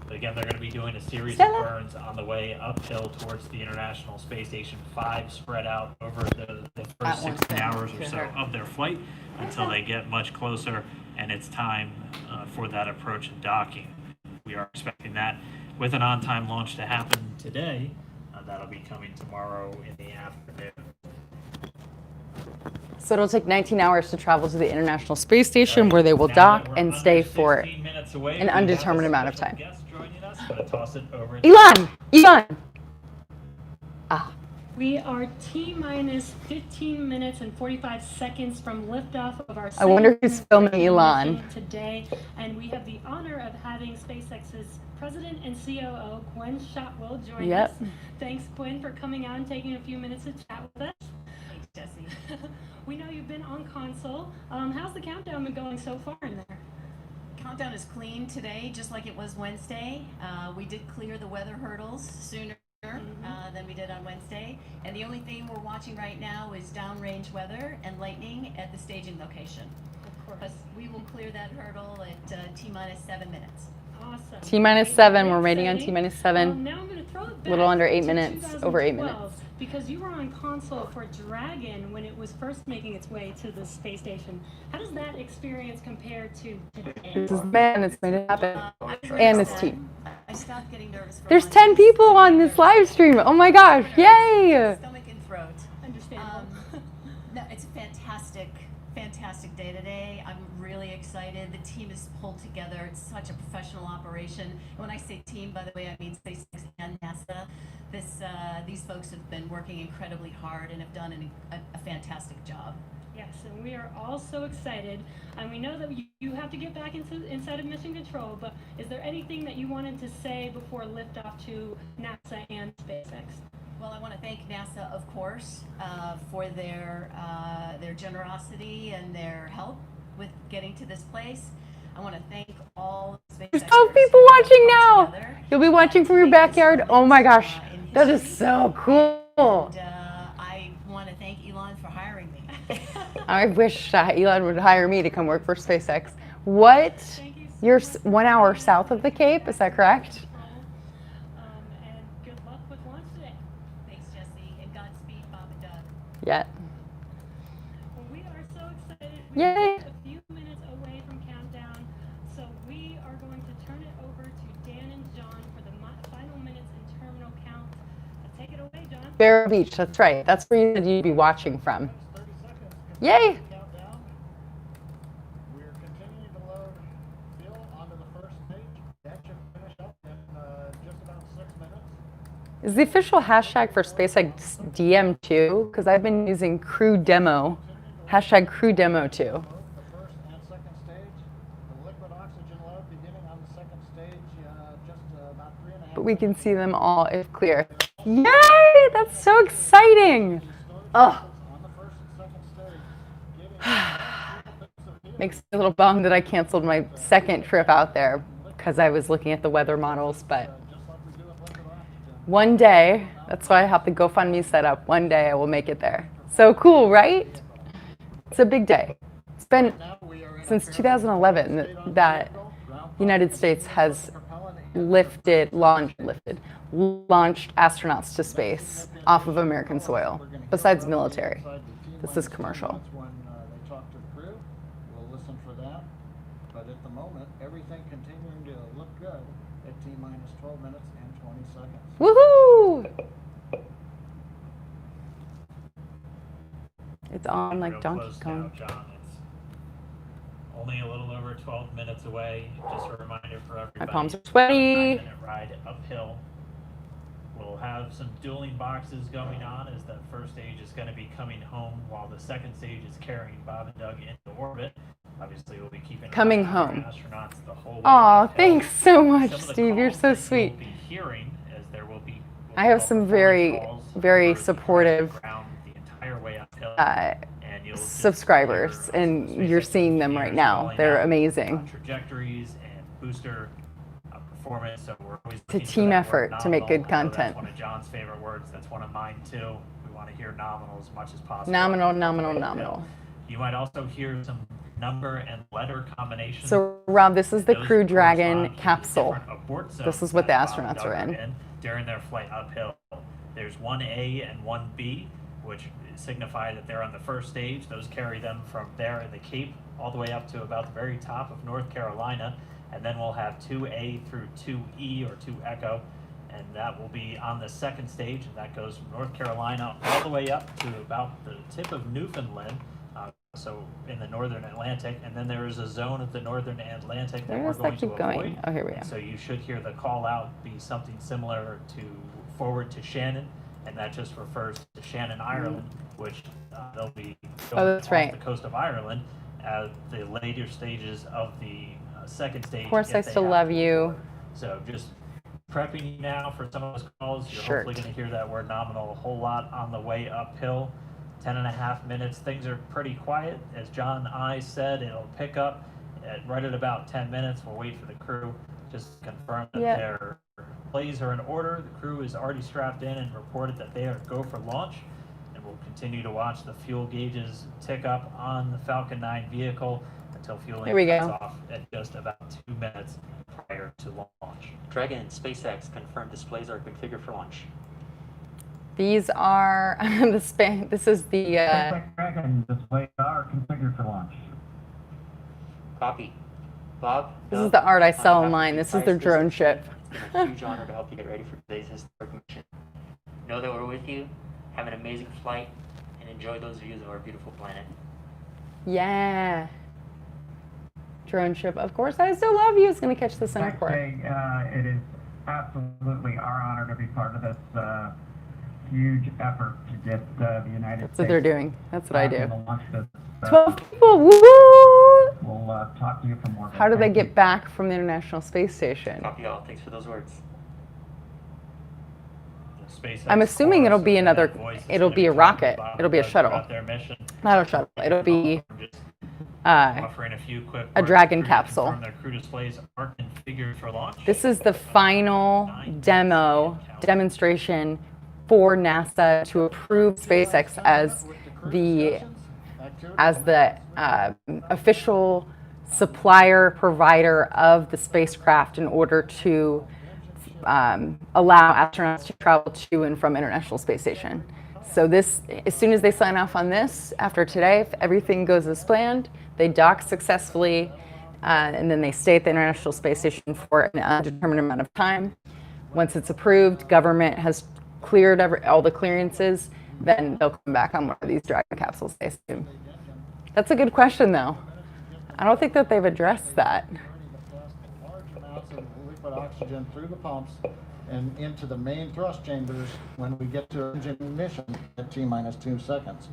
But again, they're going to be doing a series of burns on the way uphill towards the International Space Station 5, spread out over the first 16 hours or so of their flight until they get much closer and it's time for that approach and docking. We are expecting that with an on-time launch to happen today. That'll be coming tomorrow in the afternoon. So it'll take 19 hours to travel to the International Space Station, where they will dock and stay for an undetermined amount of time. Toss it over. Elon! We are T-minus 15 minutes and 45 seconds from liftoff of our I wonder who's filming Elon. mission today, and we have the honor of having SpaceX's President and COO, Gwen Shotwell, join us. Thanks, Gwen, for coming out and taking a few minutes to chat with us. Thanks, Jesse. We know you've been on console. How's the countdown been going so far in there? Countdown is clean today, just like it was Wednesday. We did clear the weather hurdles sooner than we did on Wednesday. And the only thing we're watching right now is downrange weather and lightning at the staging location. Of course. But we will clear that hurdle at T-minus 7 minutes. Awesome. T-minus 7. We're waiting on T-minus 7. Now I'm going to throw it back A little under 8 to minutes. Over 8 minutes. 2012, because you were on console for Dragon when it was first making its way to the space station. How does that experience compare to today? This is the man that's made it happen. And this team. I stopped getting nervous for There's launches. 10 people on this live stream. Oh my gosh. Yay! Stomach and throat. Understandable. No, it's a fantastic day today. I'm really excited. The team is pulled together. It's such a professional operation. When I say team, by the way, I mean SpaceX and NASA. These folks have been working incredibly hard and have done a fantastic job. Yes, and we are all so excited. And we know that you have to get back inside of mission control, but is there anything that you wanted to say before liftoff to NASA and SpaceX? Well, I want to thank NASA, of course, for their generosity and their help with getting to this place. I want to thank all SpaceX. There's 12 people watching now. You'll be watching from your backyard. Oh my gosh. That is so cool. And, I want to thank Elon for hiring me. I wish Elon would hire me to come work for SpaceX. What? You're 1 hour south of the Cape, is that correct? And good luck with launch today. Thanks, Jesse, and Godspeed, Bob and Doug. Yeah. Well, we are so excited. Yay. We're a few minutes away from countdown, so we are going to turn it over to Dan and John for the final minutes and terminal count. Take it away, John. Vero Beach, that's right. That's where you said you'd be watching from. 30 seconds. Yay! Countdown. We're continuing to load fuel onto the first stage. That should finish up in just about 6 minutes. Is the official hashtag for SpaceX DM2? Because I've been using Crew Demo. Hashtag Crew Demo2. The first and second stage. The liquid oxygen load beginning on the second stage just about 3.5. But we can see them all if clear. Yay! That's so exciting! Oh. On the first and second stage. Makes me a little bummed that I canceled my second trip out there because I was looking at the weather models, but one day, that's why I have the GoFundMe set up. One day I will make it there. So cool, right? It's a big day. It's been since 2011 that the United States has launched astronauts to space off of American soil, besides military. This is commercial. When they talk to the crew, we'll listen for that. But at the moment, everything continuing to look good at T-minus 12 minutes and 20 seconds. Woohoo! It's on like Real Donkey close Kong. now, John. It's only a little over 12 minutes away. Just a reminder for everybody. My palms are sweaty. 5-minute ride uphill. We'll have some dueling boxes going on as the first stage is going to be coming home while the second stage is carrying Bob and Doug into orbit. Obviously, we'll be keeping Coming an eye on home. our astronauts the whole way Aw, uphill. thanks so much, Some of the Steve. You're calls so that sweet. You'll be hearing as there will be I have some very, very supportive the entire way uphill. And you'll just subscribers, hear and you're seeing them right now. They're amazing. Trajectories and booster performance. So we're always It's a looking for team that effort word to make good nominal. I know content. That's one of John's favorite words. That's one of mine too. We want to hear nominal as much as possible. Nominal, nominal, nominal. You might also hear some number and letter combinations. So, Rob, this is the Those Crew Dragon correspond to capsule. different abort zones This is what the that Bob and astronauts Doug are in. during their flight uphill. There's 1A and 1B, which signify that they're on the first stage. Those carry them from there in the Cape all the way up to about the very top of North Carolina. And then we'll have 2A through 2E or 2 Echo. And that will be on the second stage. And that goes from North Carolina all the way up to about the tip of Newfoundland. So in the northern Atlantic, and then there is a zone of the northern Atlantic that Where we're does going that to keep avoid. going? Oh, here we And go. so you should hear the call out be something similar to forward to Shannon, and that just refers to Shannon, Ireland, which they'll be Oh, going that's off right. the coast of Ireland at the later stages of the second stage. Of course, if I they still have love to. you. So just prepping you now for some of those calls. You're Shirt. hopefully going to hear that word nominal a whole lot on the way uphill. 10.5 minutes. Things are pretty quiet. As John I said, it'll pick up right at about 10 minutes. We'll wait for the crew. Just confirm that Yep. their plays are in order. The crew is already strapped in and reported that they are go for launch. And we'll continue to watch the fuel gauges tick up on the Falcon 9 vehicle until fueling Here we cuts go. off at just about 2 minutes prior to launch. Dragon, SpaceX confirmed displays are configured for launch. These are this is the SpaceX Dragon displays are configured for launch. Copy. Bob? this is Doug, the art I on sell behalf of online. the This is entire their drone SpaceX ship. team, It's been a huge honor to help you get ready for today's historic mission. Know that we're with you. Have an amazing flight and enjoy those views of our beautiful planet. Yeah. Drone ship. Of course, I still love you. It's gonna catch the center port. It is absolutely our honor to be part of this huge effort to get the United That's States. what they're doing. That's what I back in do. the launch business. 12 people. Woo! We'll talk to you for more. How do they Thank you. get back from the International Space Station? Copy all. Thanks for those words. SpaceX I'm assuming it'll chorus be and that another. voice is It'll gonna be a talking rocket. about It'll be a Doug shuttle. throughout their mission. Not a shuttle. It'll be Just uh, offering a few quick a words Dragon for you to capsule. confirm their crew displays are configured for launch. This is the final demonstration for NASA to approve SpaceX as the official supplier provider of the spacecraft in order to allow astronauts to travel to and from International Space Station. So this, as soon as they sign off on this, after today, if everything goes as planned, they dock successfully, and then they stay at the International Space Station for an undetermined amount of time. Once it's approved, government has cleared all the clearances, then they'll come back on one of these Dragon capsules, I assume. That's a good question, though. I don't think that they've addressed that. Large amounts of liquid oxygen through the pumps and into the main thrust chambers when we get to engine ignition at T-minus 2 seconds.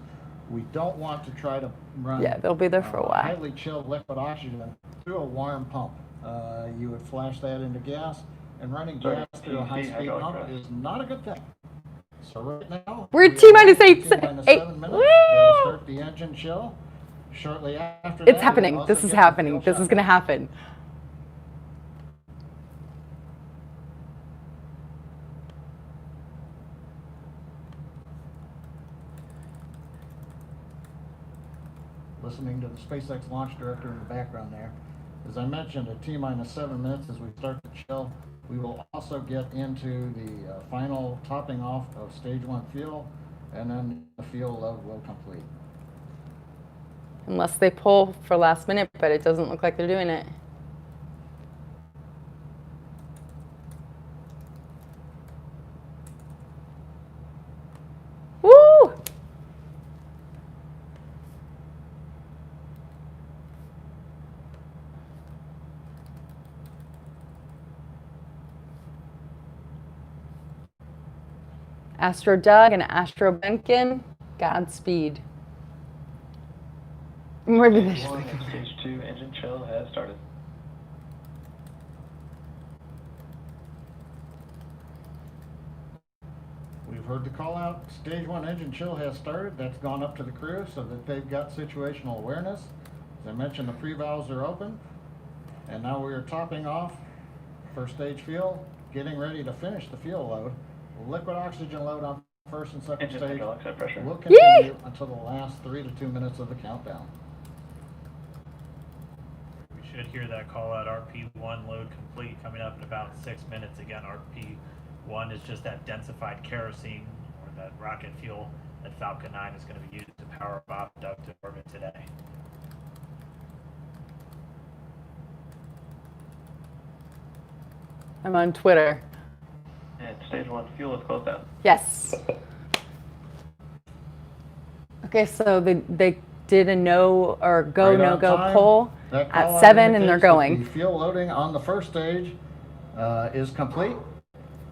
We don't want to try to run Yeah, they'll be there for a while. highly chilled liquid oxygen through a warm pump. You would flash that into gas, and running Sorry, gas through a TC, high-speed hydraulic pump press. is not a good thing. So right now, We're at we T-minus are at eight, T-minus 8. 7 minutes. Woo! They'll start the engine chill. Shortly after that, It's happening. we'll also This is get the happening. fuel This is shutdown. going to happen. Listening to the SpaceX launch director in the background there. As I mentioned, at T-minus 7 minutes, as we start to chill, we will also get into the final topping off of stage 1 fuel, and then the fuel load will complete. Unless they pull for last minute, but it doesn't look like they're doing it. Woo! Astro Doug and Astro Benkin, Godspeed. Maybe they should. Stage 2 engine chill has started. We've heard the call out. Stage 1 engine chill has started. That's gone up to the crew so that they've got situational awareness. As I mentioned, the pre-valves are open. And now we are topping off first stage fuel, getting ready to finish the fuel load. Liquid oxygen load on first and second Engine stage hydraulics at pressure. will continue until the last 3 to 2 minutes of the countdown. We should hear that call out RP1 load complete coming up in about 6 minutes. Again, RP1 is just that densified kerosene or that rocket fuel that Falcon 9 is going to be used to power Bob and Doug to orbit today. I'm on Twitter. And stage 1 fuel is closed out. Yes. Okay, so they did a no or go Right on no go time. poll That at call-out 7, and they're indicates that going. The fuel loading on the first stage is complete.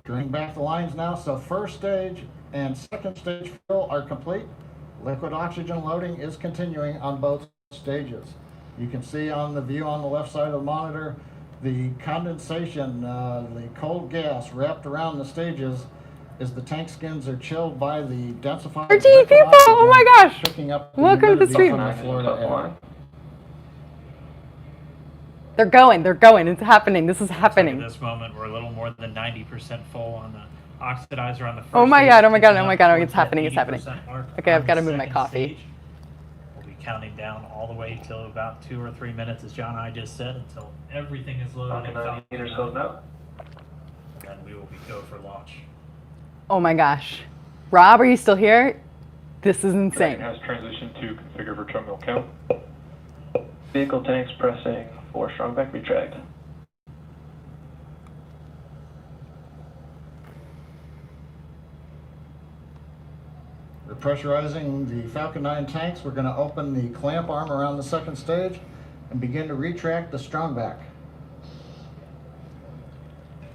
Bring back the lines now. So first stage and second stage fuel are complete. Liquid oxygen loading is continuing on both stages. You can see on the view on the left side of the monitor, the condensation, the cold gas wrapped around the stages as the tank skins are chilled by the densified 13 people! Oh my gosh! picking up Welcome to the humidity stream. from the Florida air. They're going, it's happening, this is happening. At this moment, we're a little more than 90% full on the oxidizer on the first Oh my stage, god, oh my god, picking oh my up god, towards it's that happening, it's happening. 80% mark Okay, on I've got to the move my second coffee. stage. We'll be counting down all the way till about 2 or 3 minutes, as John and I just said, until everything is loaded. Falcon 9 meters so now. Then we will go for launch. Oh my gosh. Rob, are you still here? This is insane. Dragon has transitioned to configure for terminal count. Vehicle tanks pressing for strong back retract. We're pressurizing the Falcon 9 tanks. We're going to open the clamp arm around the second stage and begin to retract the strong back.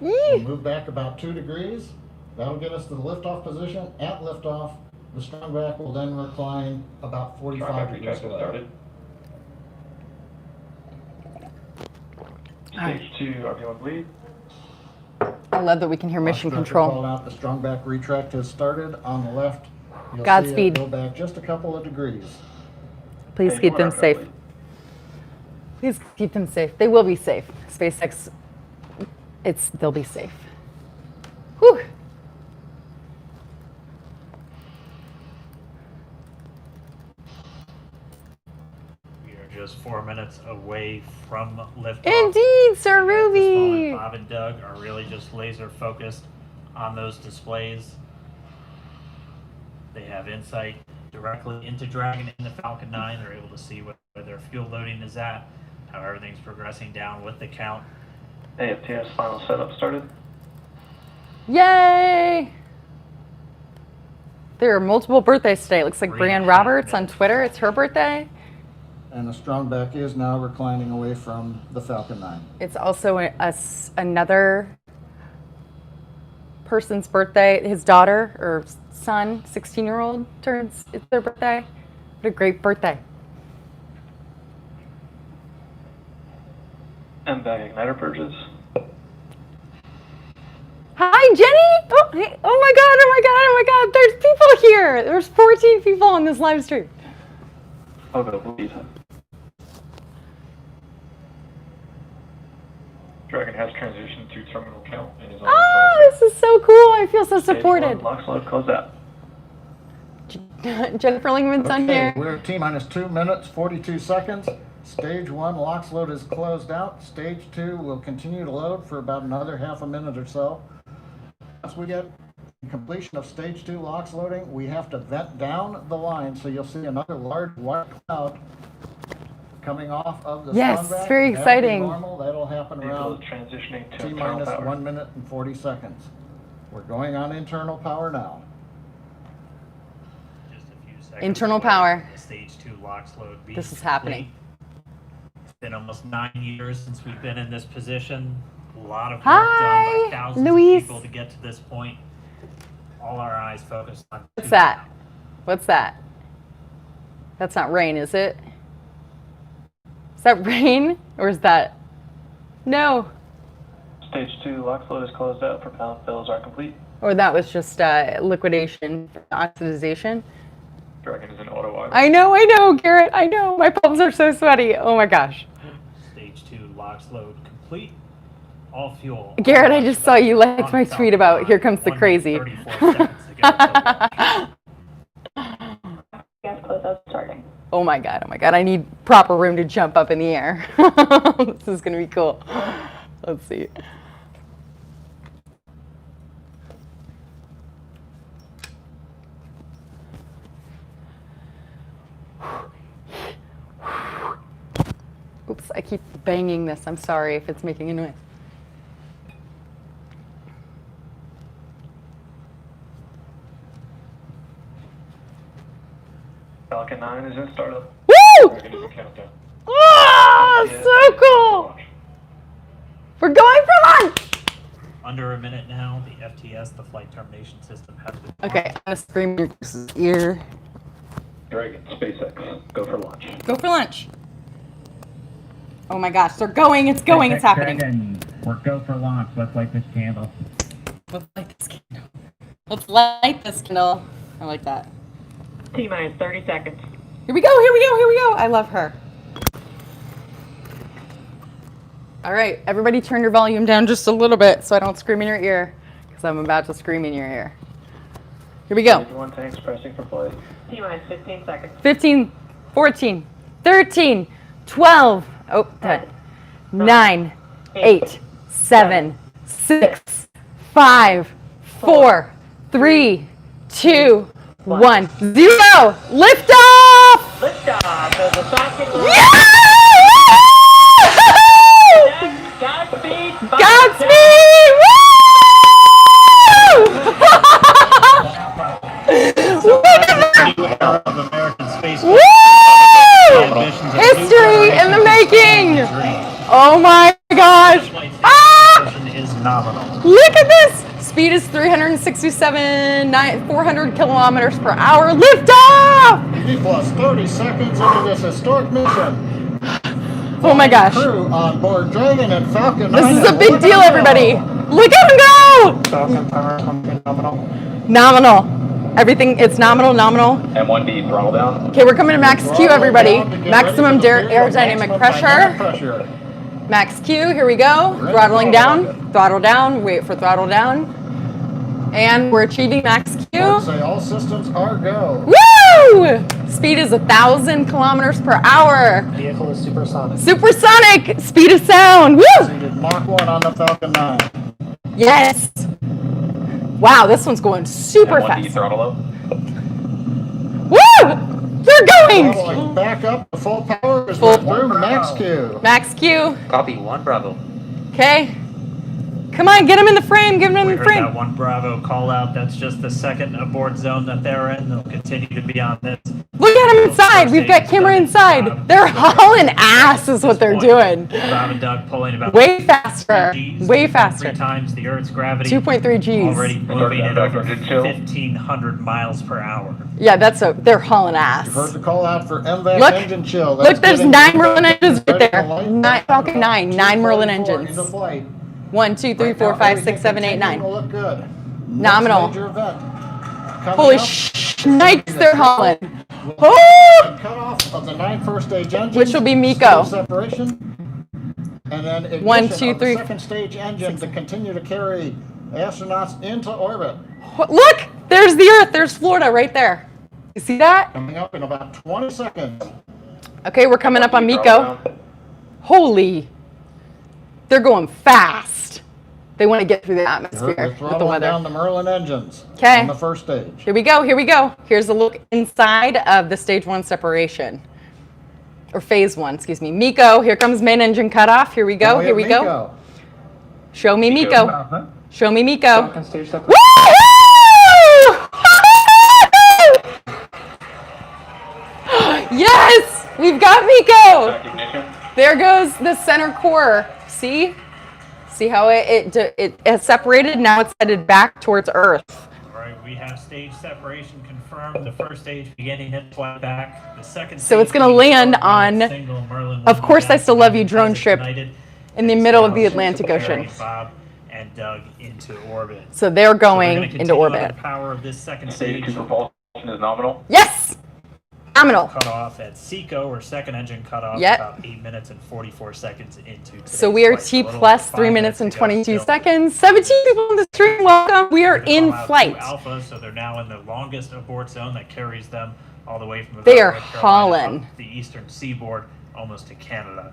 We'll move back about 2 degrees. That'll get us to the liftoff position. At liftoff, the strong back will then recline about 45 degrees away. Stage 2, RB1 bleed. I love that we can hear mission Called control. out. The strong back retract has started. On the left, you'll Godspeed. see it go back just a couple of degrees. Please keep them safe. Please keep them safe. They will be safe. SpaceX, they'll be safe. Whew. We are just 4 minutes away from liftoff. Indeed, Sir At this Ruby. moment, Bob and Doug are really just laser focused on those displays. They have insight directly into Dragon in the Falcon 9. They're able to see where their fuel loading is at, how everything's progressing down with the count. AFTS final setup started. Yay! There are multiple birthdays today. It looks like Brianne Roberts on Twitter. It's her birthday. And the strong back is now reclining away from the Falcon 9. It's also another person's birthday. His daughter or son, 16-year-old, turns, it's their birthday. What a great birthday. And back igniter purges. Hi, Jenny! Oh, hey. Oh my god, oh my god, oh my god. There's people here. There's 14 people on this live stream. I'll go bleed. Dragon has transitioned to terminal count and is on Oh, this is so cool. I feel so supported. Lock load close out. Jennifer Lingman's on here. We're at T-minus 2 minutes, 42 seconds. Stage 1 LOX load is closed out. Stage 2 will continue to load for about another half a minute or so. Once we get completion of stage 2 LOX loading, we have to vent down the line, so you'll see another large white cloud coming off of the Yes, sunback. very That'll be exciting. normal. That'll happen around transitioning to T-minus internal power. 1 minute and 40 seconds. We're going on internal power now. Just a few seconds Internal away power. from the stage 2 LOX load being This is happening. complete. It's been almost 9 years since we've been in this position. A lot of work Hi, done by thousands Luis. of people to get to this point. All our eyes focused on What's that? What's that? That's not rain, is it? Is that rain? Or is that... No. Stage 2 LOX load is closed out. Propellant fills are complete. Or that was just liquidation, oxidization. Dragon is in auto idle. I know, Garrett. I know. My palms are so sweaty. Oh my gosh. Stage 2 LOX load complete. All fuel. Garrett, I just saw you liked my tweet about Here Comes the Crazy. 34 seconds to get to Gas closeout starting. Oh my god, I need proper room to jump up in the air. This is gonna be cool. Let's see. Oops, I keep banging this. I'm sorry if it's making a noise. Falcon 9 is in startup. Woo! Dragon is in countdown. Ah, so cool! We're going for lunch! under a minute now. The FTS, the flight termination system, has been. Okay, I'm gonna scream in your ear. Dragon, SpaceX, go for launch. Go for lunch. Oh my gosh, they're going, it's going, it's happening. Dragon, we're go for launch. Let's light this candle. Let's light this candle. Let's light this candle. I like that. T-minus 30 seconds. Here we go, here we go, here we go. I love her. All right, everybody turn your volume down just a little bit so I don't scream in your ear, because I'm about to scream in your ear. Here we go. 1 tanks pressing for flight. T-minus 15 seconds. 15, 14, 13, 12, 10, 9, 8, 7, 6, 5, 4, 3, 2, 1, 0. Lift off! Liftoff of the Falcon. Yeah! Godspeed! Godspeed! Woo! Look at that! American space. Woo! History in the making! Oh my gosh! Ah! Is nominal. Look at this! Speed is 400 kilometers per hour. Lift off! Plus 30 seconds into this historic mission. Oh my gosh. Crew on board Dragon and Falcon 9. This is a big deal, everybody. Look at him go! Falcon power nominal. Nominal. Everything, it's nominal. M1D throttle down. Okay, we're coming to Max-Q, everybody. Maximum aerodynamic pressure. Max-Q, here we go. Throttling down, throttle down, wait for throttle down. And we're achieving Max-Q. Say all systems are go. Woo! Speed is 1,000 kilometers per hour. Vehicle is supersonic. Supersonic! Speed of sound! Woo! Exceeded Mach 1 on the Falcon 9. Yes! Wow, this one's going super M1D fast. throttle up. Woo! They're going! Throttling back up to full power as Full- we're through Max-Q. Max-Q. Copy 1 Bravo. Okay. Come on, get him in the frame, get him in We the heard frame. that 1 Bravo call out. That's just the second abort zone that they're in. They'll continue to be on this. Look at him inside. We've got camera inside. They're hauling ass is what they're doing. Bob and Doug pulling about Way faster. 3 Gs, Way 3 faster. times the Earth's gravity. 2.3 Gs. Already moving at over Dr. Chill. 1,500 miles per hour. Yeah, they're hauling ass. You've heard the call out for MVAC Look, engine chill. look, there's getting 9 Merlin engines right ready for there. light. Falcon 9, 9 Merlin 244 engines. into flight. 1, 2, 3, Right 4, now, 5, everything 6, 7, 8, continuing 9. to look good. Nominal. Next major event coming Holy up shnikes, they're hauling. will Oh! cut off of the 9 first stage engines. Which will be Miko. Still separation. And then ignition 1, 2, of 3. the second stage engine to continue to carry astronauts into orbit. Look, there's the Earth. There's Florida right there. You see that? Coming up in about 20 seconds. Okay, we're coming up on Miko. Holy. They're going fast. They want to get through the atmosphere We're with the throttling weather. down the Merlin engines 'Kay. on the first stage. Here we go. Here we go. Here's a look inside of the stage 1 separation. Or phase 1, excuse me. Miko, here comes main engine cutoff. Here we go. Now Here we go. Miko. Show me Miko. Show me Miko. Second stage separation. Woo! Yes! We've got Miko! There goes the center core. See? See how it has separated? Now it's headed back towards Earth. All right, we have stage separation confirmed. The first stage beginning its flight back. The second So stage it's going to being land started on, single Merlin of course, I Still Love You has drone ship ignited. in the middle of the Atlantic Carrying Ocean. Bob and Doug into orbit. So they're So we're going gonna into continue orbit. under power of this second Stage stage. 2 propulsion is nominal. Yes! Nominal. Cut off at SECO, or second engine cut off Yep. about 8 minutes and 44 seconds into today's So we are flight. T A little plus over 3 5 minutes and to go 22 still. seconds. 17 people on the stream. Welcome. We are We're gonna in call out flight. to Alpha, so they're now in the longest abort zone that carries them all the way from about They are North Carolina hauling. up the eastern seaboard almost to Canada.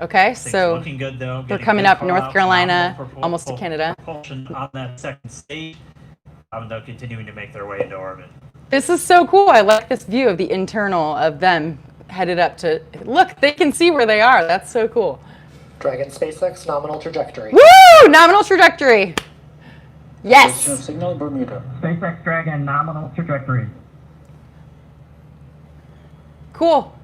Okay, Things so looking good though. they're Getting coming good up North call-outs, Carolina, nominal almost to Canada. Propulsion on that second stage. They're continuing to make their way into orbit. This is so cool. I like this view of the internal of them headed up to, look, they can see where they are. That's so cool. Dragon SpaceX nominal trajectory. Woo! Nominal trajectory. Yes. Signal Bermuda. SpaceX Dragon nominal trajectory. Cool.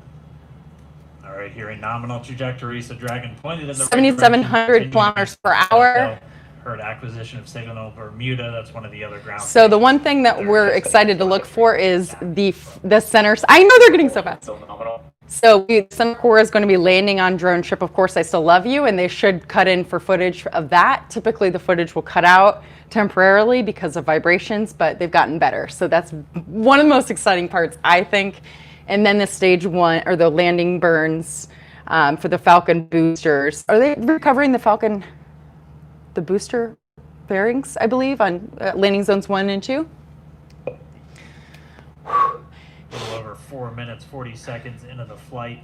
All right, here in nominal trajectory, so Dragon pointed in the 7,700 kilometers per hour. heard acquisition of signal Bermuda. That's one of the other ground. So the one thing that we're excited to look for is the center. I know they're getting so fast. So the center core is going to be landing on drone ship. Of course, I Still Love You, and they should cut in for footage of that. Typically, the footage will cut out temporarily because of vibrations, but they've gotten better. So that's one of the most exciting parts, I think. And then the stage one, or the landing burns for the Falcon boosters. Are they recovering the Falcon, the booster bearings, I believe, on landing zones 1 and 2? A little over 4 minutes, 40 seconds into the flight.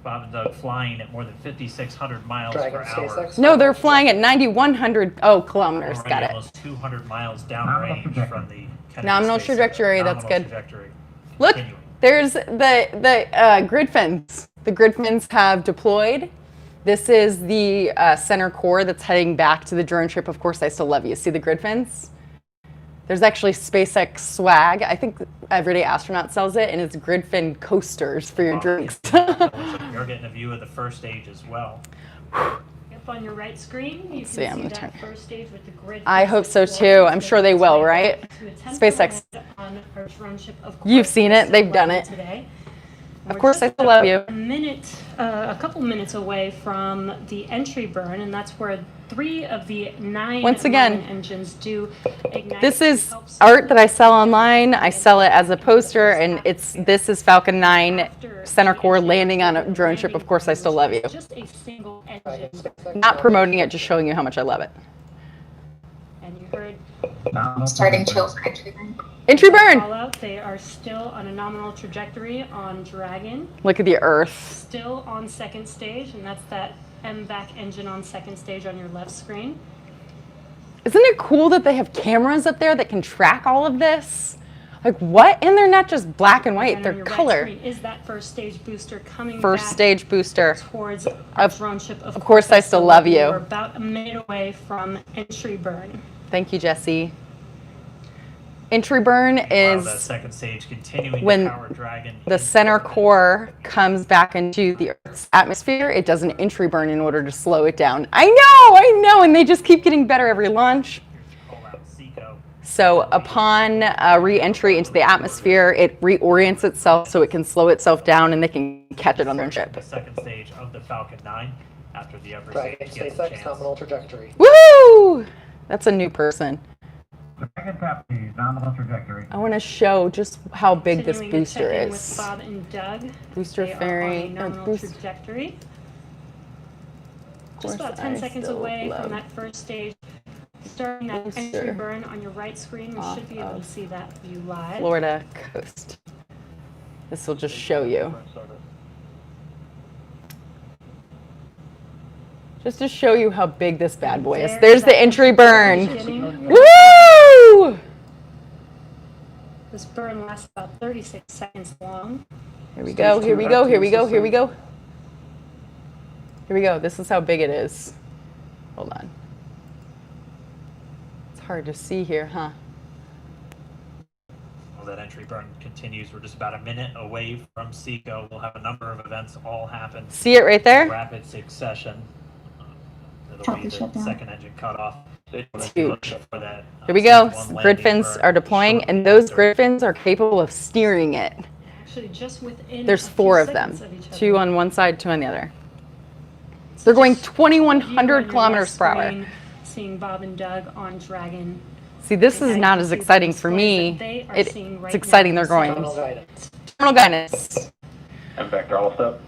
Bob and Doug flying at more than 5,600 miles per hour. No, they're flying at 9,100 kilometers. Already Got it. Almost 200 miles downrange from the Kennedy Nominal Space trajectory. Center. That's Nominal good. Trajectory. Look, Continuing. there's the grid fins. The grid fins have deployed. This is the center core that's heading back to the drone ship. Of course, I Still Love You. See the grid fins? There's actually SpaceX swag. I think Everyday Astronaut sells it, and it's grid fin coasters for your drinks. You're getting a view of the first stage as well. Up on your right screen, you Let's see, I'm can gonna see that turn. first stage with the grid. I hope so too. I'm sure they will, right? SpaceX. On our drone ship, of You've course, seen I it. Still They've Love done You it. today. Of course, I Still Love You. A couple minutes away from the entry burn, and that's where 3 of the 9 Once again, Merlin engines do ignite. This is art that I sell online. I sell it as a poster, and this is Falcon 9 center core landing on a drone ship. Of course, I Still Love You. Just a single engine. Not promoting it, just showing you how much I love it. And you heard Starting chill. Entry burn. Fallout, they are still on a nominal trajectory on Dragon. Look at the Earth. Still on second stage, and that's that MVAC engine on second stage on your left screen. Isn't it cool that they have cameras up there that can track all of this? Like what? And they're not just black and white, And they're on your color. right screen is that first stage booster coming First back stage booster. towards our drone ship. Of course, I Still Love You. We're about a minute away from entry burn. Thank you, Jesse. Entry burn While is that second stage continuing when to power Dragon. the center core comes back into the Earth's atmosphere. It does an entry burn in order to slow it down. I know, and they just keep getting better every launch. So upon re-entry into the atmosphere, it reorients itself so it can slow itself down and they can catch it on their ship. The second stage of the Falcon 9 after the upper Dragon stage gets a SpaceX chance. nominal trajectory. Woo! That's a new person. Dragon Capsule, nominal trajectory. I want to show just how big this Continuing to booster check in with is. Bob and Doug. Booster They are fairing. on a nominal trajectory. Just about 10 seconds away from that first stage. Starting that entry Booster. burn on your right screen, we should be able to see that view live. Florida coast. This will just show you. Just to show you how big this bad boy is. There's the entry burn. Woo! This burn lasts about 36 seconds long. Here we go, here we go, here we go, here we go. Here we go. This is how big it is. Hold on. It's hard to see here, huh? Well, that entry burn continues. We're just about a minute away from SECO. We'll have a number of events all happen. See it right there? In rapid succession. It'll be the second engine cutoff. It's huge. For that, Here we go. stage one Grid landing fins burn are deploying, and those grid fins are capable of steering it. Actually, just within There's a few 4 of them. seconds of each other. 2 on one side, 2 on the other. They're going 2,100 View on kilometers per your left hour. screen, Seeing Bob and Doug on Dragon. See, this is And not I as can see exciting the for displays me. that they are seeing It's right exciting now. they're going. Terminal guidance. Terminal guidance. MVAC throttle step.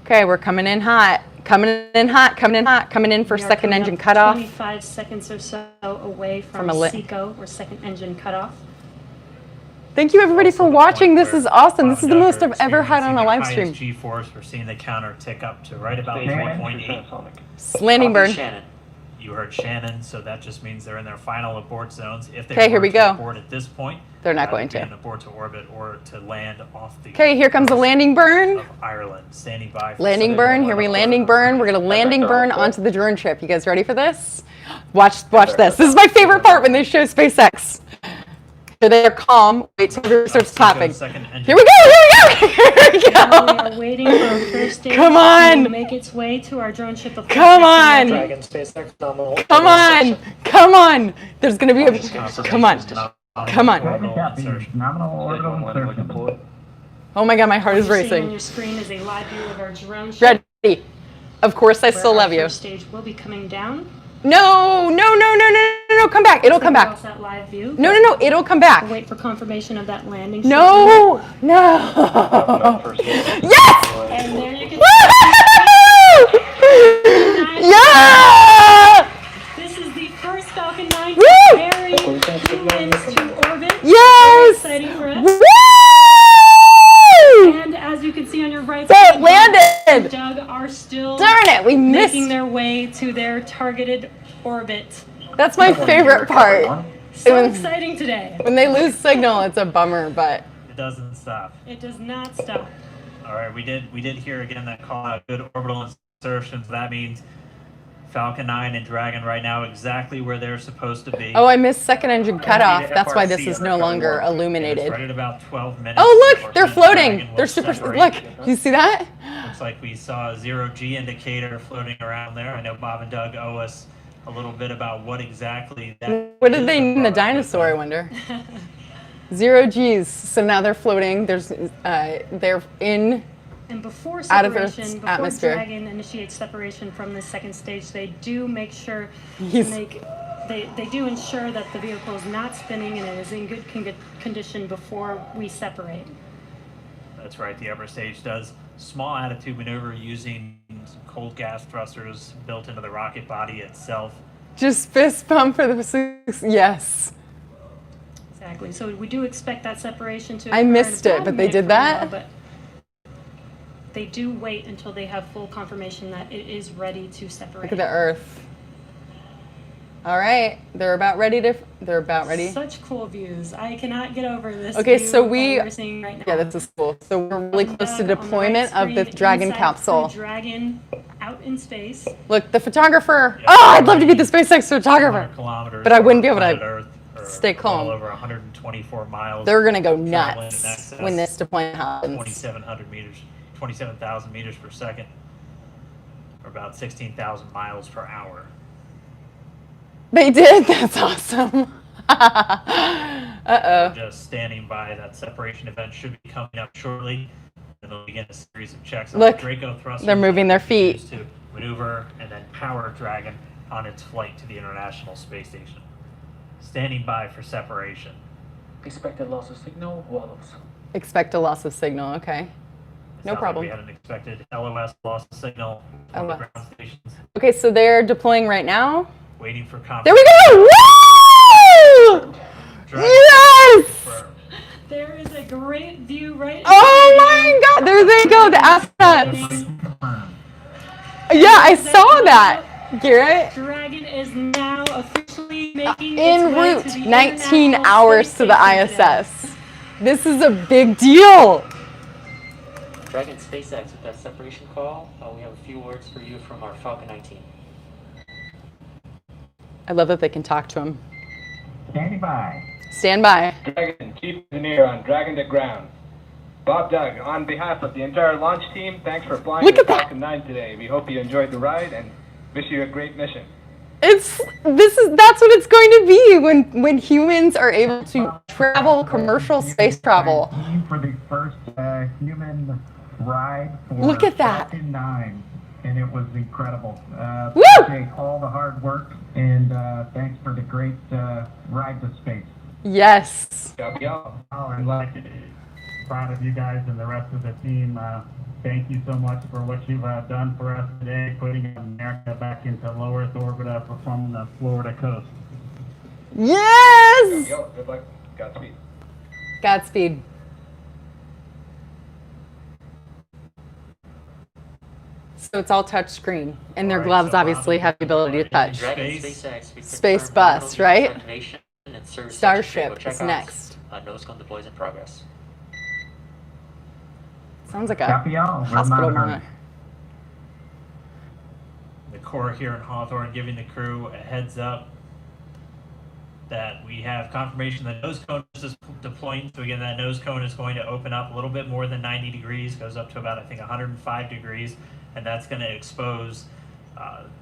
Okay, we're coming in hot. Coming in hot, coming in hot, coming in for We are second coming engine up cutoff. 25 seconds or so away From from a SECO, or second engine cutoff. Thank you everybody for watching. This is awesome. This is the Bob and most Doug I've ever had on a live experiencing stream. their highest G-force. We're seeing the counter tick up to right about Stage 1.8. Landing burn. Shannon. You heard Shannon, so that just means they're in their final abort zones. If they Okay, here were we to go. abort at this point, They're not either going be to. an abort to orbit or to land off the Okay, here comes the landing burn. of Ireland, standing by. For Landing second burn. one. Here we landing burn. We're gonna landing burn onto the drone ship. You guys ready for this? Watch this. This is my favorite part when they show SpaceX. Here they are calm. Wait till everyone starts clapping. Second engine. Here we go, here we go, here we We go. are waiting for our first stage Come on. to make its way to our drone ship. Of Come on. Dragon, SpaceX, nominal. Come on, come on. There's gonna be a, come on, come on. Nominal orbital insertion. Oh my God, my heart is What you're seeing on racing. your screen is a live view of our drone ship. Ready. Of course, I still where our love you. first stage will be coming down. No, no, no, no, no, no, no, come back. It'll come back. Across that live view. No, no, no, it'll come back. We'll wait for confirmation of that landing. No, no. Yes! And there you can Woo! Yeah! This is the first Falcon 9 Woo! to carry humans to orbit. Yes! Very exciting for us. Woo! And as you can see on your right So side, it landed! Doug are still Darn it, we missed. making their way to their targeted orbit. That's my favorite part. So When- exciting today. When they lose signal, it's a bummer, but It doesn't stop. It does not stop. All right, we did hear again that call out good orbital insertions. That means Falcon 9 and Dragon right now exactly where they're supposed to be. oh, I missed second engine cutoff. That's why this is no longer It's illuminated. right at about 12 minutes. Oh, look, they're before floating. Dragon will They're super. separate. Look, you see that? Looks like we saw a zero-G indicator floating around there. I know Bob and Doug owe us a little bit about what exactly that What did is they name the dinosaur, I wonder? Zero G's. So now they're floating. They're in. And before Out of separation, Earth's before atmosphere. Dragon initiates separation from the second stage, they do make sure to He's- they do ensure that the vehicle is not spinning and it is in good condition before we separate. That's right. The upper stage does small attitude maneuver using some cold gas thrusters built into the rocket body itself. Just fist bump for the six. Yes. Exactly. So we do expect that separation to I occur missed in it, about but they did mid-February, that? But they do wait until they have full confirmation that it is ready to separate. Look at the Earth. All right, they're about ready to. They're about ready. Such cool views. I cannot get over this. Okay, view so that we. we're seeing right now. Yeah, this is cool. So we're really close to On the right deployment of the screen, Dragon inside capsule. Crew Dragon out in space. Look, the photographer. Oh, I'd love to be the SpaceX photographer, but I wouldn't be able to stay calm. Well over 124 miles. They're gonna go traveling in nuts excess when this deployment happens. 2,700 meters, 27,000 meters per second, or about 16,000 miles per hour. They did. That's awesome. Uh-oh. Just standing by. That separation event should be coming up shortly. And they'll begin a series of checks on Look, the Draco thrusters. they're moving their feet. used to maneuver and then power Dragon on its flight to the International Space Station. Standing by for separation. Expected loss of signal, wallows. Expect a loss of signal. Okay. It No sounds problem. Like we had an expected LOS loss of signal on the ground stations. Okay, so they're deploying right now. Waiting for confirmation. There we go! Woo! Yes! There is a great view right. Oh my God! There they go, the astronauts. Yeah, I saw that, Garrett. Dragon is now officially making En its way route, to the 19 International hours Space to the Station today. ISS. This is a big deal. Dragon SpaceX with that separation call. We have a few words for you from our Falcon 9 team. I love that they can talk to him. Standing by. Stand by. Dragon, Chief Engineer on Dragon to Ground. Bob Doug, on behalf of the entire launch team, thanks for flying Look the at that. Falcon 9 today. We hope you enjoyed the ride and wish you a great mission. That's what it's going to be when humans are able to travel, commercial space travel. For the first human ride for Look at that. Falcon 9, and it was incredible. Woo! Appreciate all the hard work, and thanks for the great ride to space. Yes. I'd like to be proud of you guys and the rest of the team. Thank you so much for what you've done for us today, putting America back into low Earth orbit from the Florida coast. Yes! Go. Good luck. Godspeed. Godspeed. So it's all touch screen, and their gloves obviously have the ability to touch. Dragon SpaceX, we Space confirm bus, orbital right? destination and serve Starship Draco is checkouts. next. Nose cone deploys in progress. Sounds like a Copy all. We're hospital monitoring. moment. The Corps here in Hawthorne giving the crew a heads up that we have confirmation that nose cone is deploying. So again, that nose cone is going to open up a little bit more than 90 degrees, goes up to about, I think, 105 degrees, and that's going to expose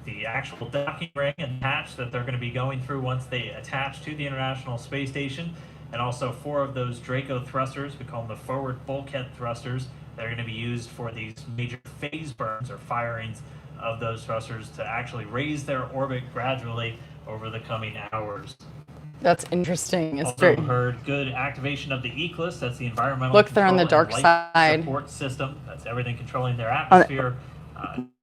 the actual docking ring and hatch that they're going to be going through once they attach to the International Space Station, and also 4 of those Draco thrusters, we call them the forward bulkhead thrusters, that are going to be used for these major phase burns or firings of those thrusters to actually raise their orbit gradually over the coming hours. That's interesting. It's also very... heard good activation of the ECLSS, that's the environmental Look, they're on the control dark and life side. Support system. That's everything controlling their atmosphere.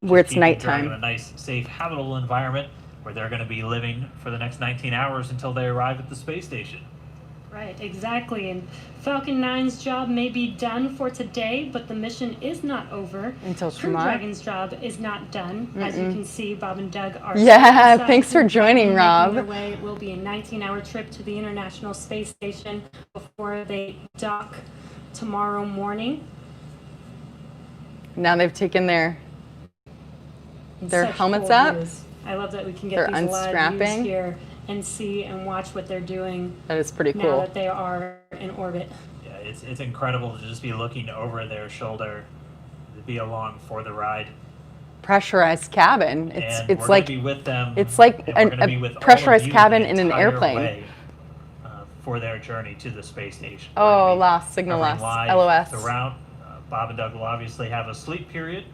Where it's keeping nighttime. Dragon a nice, safe, habitable environment where they're going to be living for the next 19 hours until they arrive at the space station. Right, exactly. And Falcon 9's job may be done for today, but the mission is not over. Until Crew tomorrow. Dragon's job is not done. As you can see, Bob and Doug are Yeah, inside thanks for Crew joining, Dragon, Rob. making their way. It will be a 19-hour trip to the International Space Station before they dock tomorrow morning. Now they've taken their Such helmets cool up. views. I love that we can get They're these live unstrapping. views here and see and watch what they're doing. That is pretty Now cool. that they are in orbit. Yeah, it's incredible to just be looking over their shoulder, to be along for the ride. Pressurized cabin. And It's we're like gonna be with them, it's like and we're gonna be with all a of pressurized you cabin the in an entire airplane. way, for their journey to the space station. Oh, lost signal Covering loss. live LOS. Throughout, Bob and Doug will obviously have a sleep period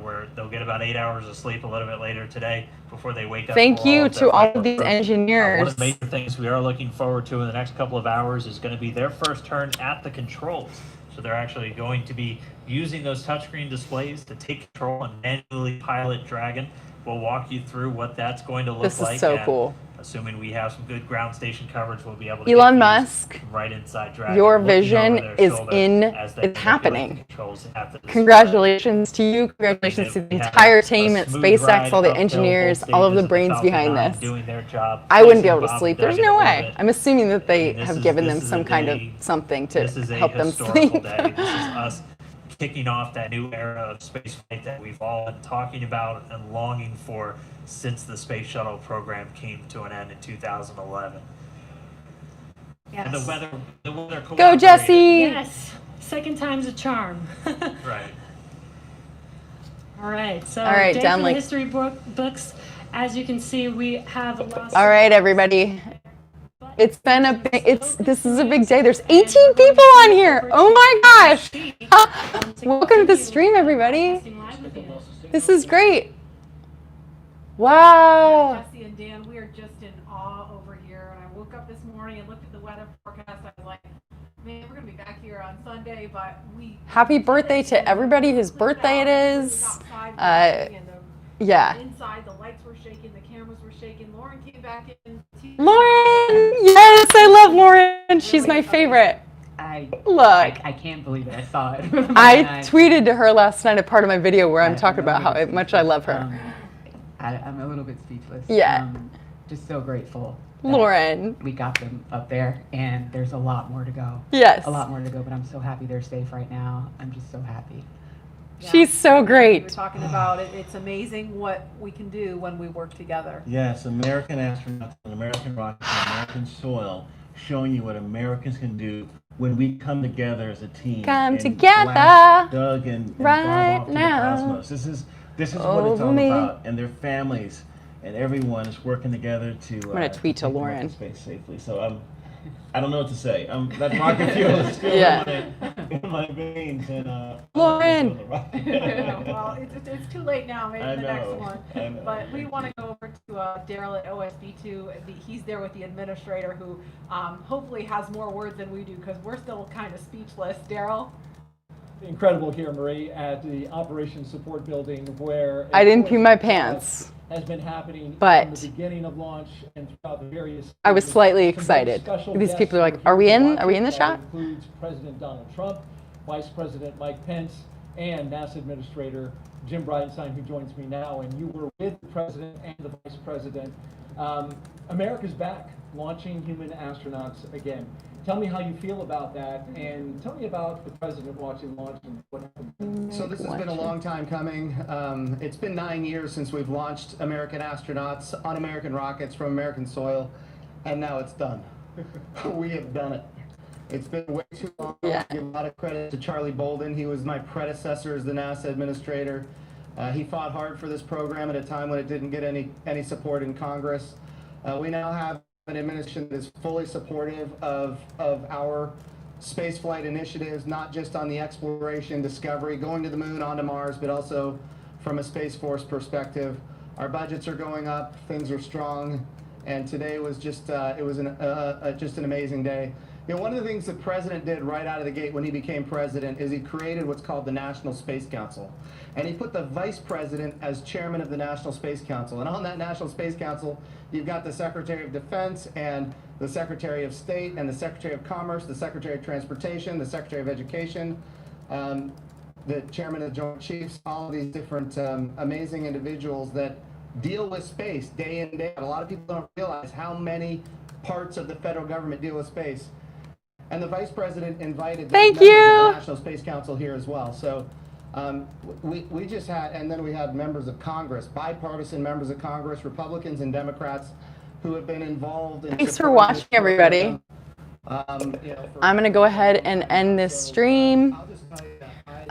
where they'll get about 8 hours of sleep a little bit later today before they wake up. Thank for you of to their all final of these work. engineers. One of the major things we are looking forward to in the next couple of hours is going to be their first turn at the controls. So they're actually going to be using those touchscreen displays to take control and manually pilot Dragon. We'll walk you through what that's going to look This is like. so and cool. Assuming we have some good ground station coverage, we'll be able to Elon get Musk, views right inside Dragon, your looking over vision their is shoulder in, as they it's manipulate the happening. controls at the display. Congratulations to you. Congratulations to the We have entire a team at smooth SpaceX, ride all the up to engineers, whole all of the stages brains Falcon behind 9 this. doing their job, I wouldn't be placing able to Bob sleep. and There's Doug no in way. orbit. I'm assuming that they This have is- given this them is some a kind of day- something to This is a help them historical sleep. day. This is us kicking off that new era of spaceflight that we've all been talking about and longing for since the space shuttle program came to an end in 2011. Yes. And the weather Go, cooperated. Jesse! Yes, second time's a charm. Right. All right, so All right, day down for the like- history books. As you can see, we have lost. All right, everybody. It's been a big, this is a big day. There's 18 people on here. Oh my gosh. Welcome to the stream, everybody. This is great. Wow. Jesse and Dan, we are just in awe over here. And I woke up this morning and looked at the weather forecast. I was like, man, we're going to be back here on Sunday, but we... Happy birthday to everybody whose birthday it is. Yeah. Inside, the lights were shaking, the cameras were shaking. Lauren came back in. Lauren! Yes, I love Lauren. She's my favorite. Look. I can't believe it. I saw it. with my I eyes. tweeted to her last night a part of my video where I'm talking about how much I love her. I'm a little bit speechless. Yeah. Just so grateful. that Lauren. We got them up there, and there's a lot more to go. Yes. A lot more to go, but I'm so happy they're safe right now. I'm just so happy. She's so We great. were talking about it. It's amazing what we can do when we work together. Yes, American astronauts on American rockets on American soil, showing you what Americans can do when we come together as a team. Come and together blast Doug and right Bob off to now. the cosmos. This is what it's Over all me. about, and their families and everyone is working together to. I'm gonna tweet to take them up Lauren. space safely. So I don't know what to say. That rocket fuel is still in my veins, and Lauren. Well, it's too late now. Maybe I the next know, one. I know. But we want to go over to Daryl at OSB2. He's there with the administrator who hopefully has more words than we do because we're still kind of speechless. Daryl? Incredible here, Marie, at the Operations Support Building where I didn't pee my pants. has been happening But from the beginning of launch and throughout the various I was stages. slightly Some very excited. special These guests people are like, here "Are we to in? watch Are we it." in the That shot?" includes President Donald Trump, Vice President Mike Pence, and NASA Administrator Jim Bridenstine, who joins me now. And you were with the President and the Vice President. America's back, launching human astronauts again. Tell me how you feel about that, and tell me about the President watching launch and what happened. So this has been a long time coming. It's been 9 years since we've launched American astronauts on American rockets from American soil. and now it's done. We have done it. It's been way too long. Yeah. I give a lot of credit to Charlie Bolden. He was my predecessor as the NASA administrator. He fought hard for this program at a time when it didn't get any support in Congress. We now have an administration that is fully supportive of our spaceflight initiatives, not just on the exploration, discovery, going to the moon, onto Mars, but also from a Space Force perspective. Our budgets are going up, things are strong, and today was just just an amazing day. You know, one of the things the president did right out of the gate when he became president is he created what's called the National Space Council. And he put the vice president as chairman of the National Space Council. And on that National Space Council, you've got the Secretary of Defense and the Secretary of State and the Secretary of Commerce, the Secretary of Transportation, the Secretary of Education, the chairman of the Joint Chiefs, all of these different amazing individuals that deal with space day in, day out. A lot of people don't realize how many parts of the federal government deal with space. And the vice president invited members of the National Space Council here as well. So we just had, and then we had members of Congress, bipartisan members of Congress, Republicans and Democrats, who have been involved in. Thanks for watching, everybody. You know, I'm going to go ahead and end this stream.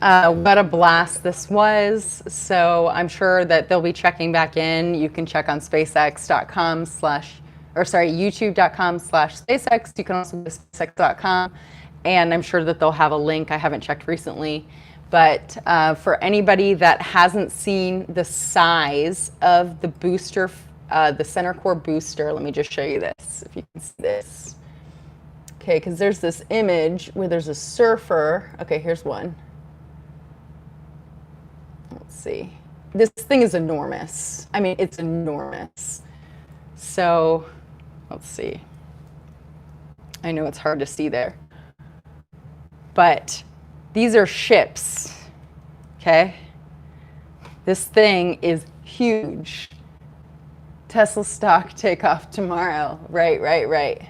What a blast this was. So I'm sure that they'll be checking back in. You can check on youtube.com/SpaceX. You can also go to SpaceX.com. And I'm sure that they'll have a link. I haven't checked recently. But for anybody that hasn't seen the size of the booster, the center core booster, let me just show you this, if you can see this. Okay, because there's this image where there's a surfer. Okay, here's one. Let's see. This thing is enormous. I mean, it's enormous. So, let's see. I know it's hard to see there. But these are ships, okay? This thing is huge. Tesla stock takeoff tomorrow. Right.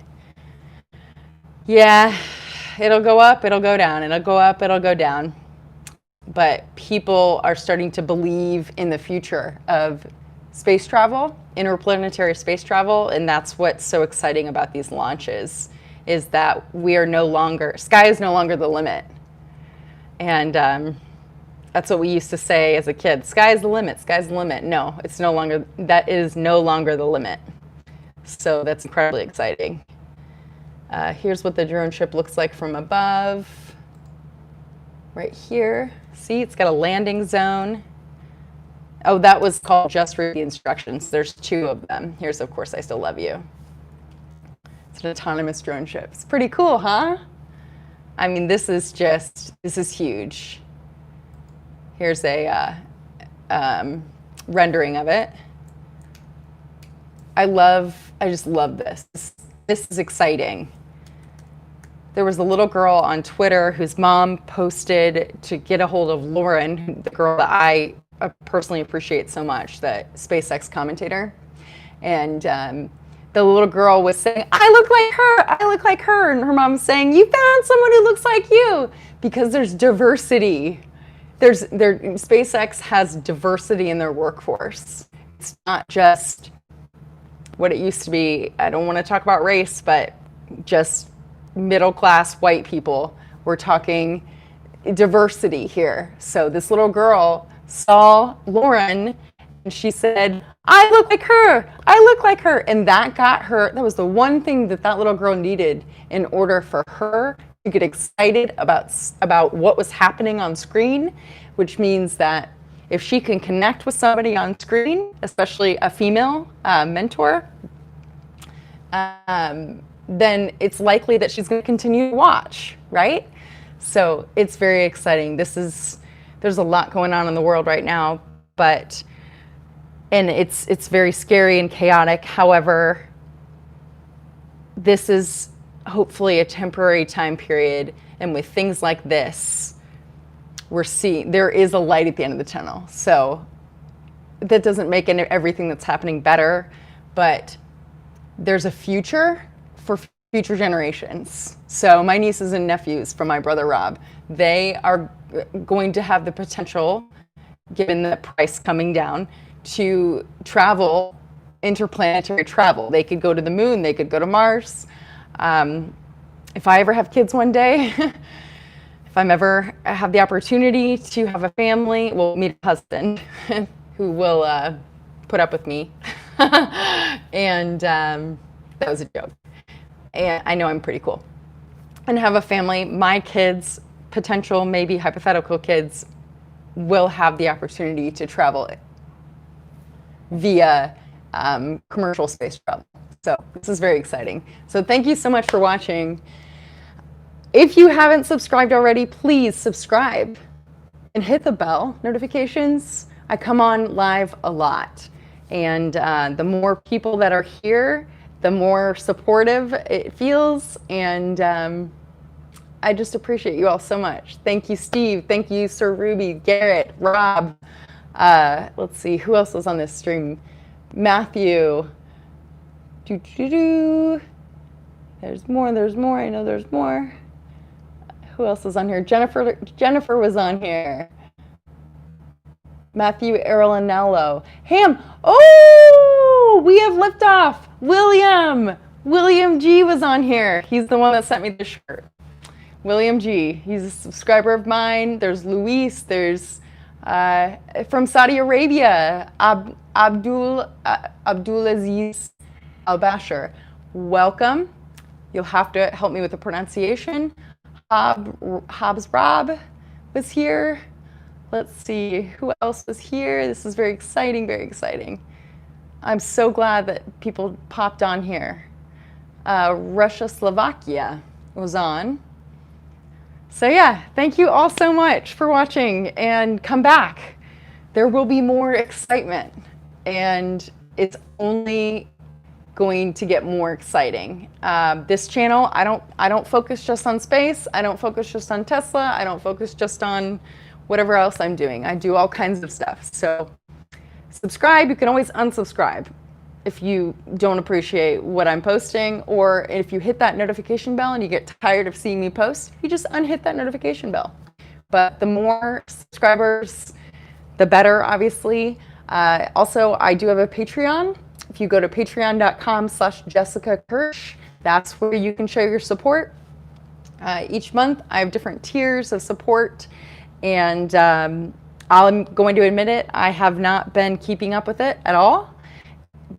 Yeah, it'll go up, it'll go down, it'll go up, it'll go down. But people are starting to believe in the future of space travel, interplanetary space travel, and that's what's so exciting about these launches, is that we are no longer, sky is no longer the limit. And that's what we used to say as a kid, sky's the limit, sky's the limit. No, it's no longer, that is no longer the limit. So that's incredibly exciting. Here's what the drone ship looks like from above. Right here, see, it's got a landing zone. Oh, that was called Just Read the Instructions. There's 2 of them. Here's, of course, I Still Love You. It's an autonomous drone ship. It's pretty cool, huh? I mean, this is huge. Here's a rendering of it. I just love this. This is exciting. There was a little girl on Twitter whose mom posted to get a hold of Lauren, the girl that I personally appreciate so much, the SpaceX commentator. And the little girl was saying, I look like her. And her mom was saying, you found someone who looks like you. Because there's diversity. SpaceX has diversity in their workforce. It's not just what it used to be. I don't want to talk about race, but just middle-class white people. We're talking diversity here. So this little girl saw Lauren and she said, I look like her. And that got her, that was the one thing that little girl needed in order for her to get excited about what was happening on screen, which means that if she can connect with somebody on screen, especially a female mentor, then it's likely that she's going to continue to watch, right? So it's very exciting. There's a lot going on in the world right now, and it's very scary and chaotic. However, this is hopefully a temporary time period, and with things like this, we're seeing there is a light at the end of the tunnel. So that doesn't make everything that's happening better, but there's a future for future generations. So my nieces and nephews from my brother Rob, they are going to have the potential, given the price coming down, to travel interplanetary travel. They could go to the moon, they could go to Mars. If I ever have kids one day, if I'm ever have the opportunity to have a family, we'll meet a husband who will put up with me. And that was a joke. And I know I'm pretty cool. And have a family, my kids, potential, maybe hypothetical kids, will have the opportunity to travel via commercial space travel. So this is very exciting. So thank you so much for watching. If you haven't subscribed already, please subscribe and hit the bell notifications. I come on live a lot. And the more people that are here, the more supportive it feels. And I just appreciate you all so much. Thank you, Steve. Thank you, Sir Ruby, Garrett, Rob. Let's see, who else was on this stream? Matthew. There's more, I know there's more. Who else was on here? Jennifer was on here. Matthew Arolinello. Ham. Oh, we have Liftoff. William G was on here. He's the one that sent me the shirt. William G. He's a subscriber of mine. There's Luis. There's from Saudi Arabia, Abdulaziz Al-Bashir. Welcome. You'll have to help me with the pronunciation. Hobbs Rob was here. Let's see, who else was here? This is very exciting, very exciting. I'm so glad that people popped on here. Russia, Slovakia was on. So yeah, thank you all so much for watching, and come back. There will be more excitement, and it's only going to get more exciting. This channel, I don't focus just on space. I don't focus just on Tesla. I don't focus just on whatever else I'm doing. I do all kinds of stuff. So subscribe. You can always unsubscribe if you don't appreciate what I'm posting, or if you hit that notification bell and you get tired of seeing me post, you just unhit that notification bell. But the more subscribers, the better, obviously. Also, I do have a Patreon. If you go to patreon.com/Jessica Kirsh, that's where you can show your support. Each month, I have different tiers of support, and I'm going to admit it, I have not been keeping up with it at all,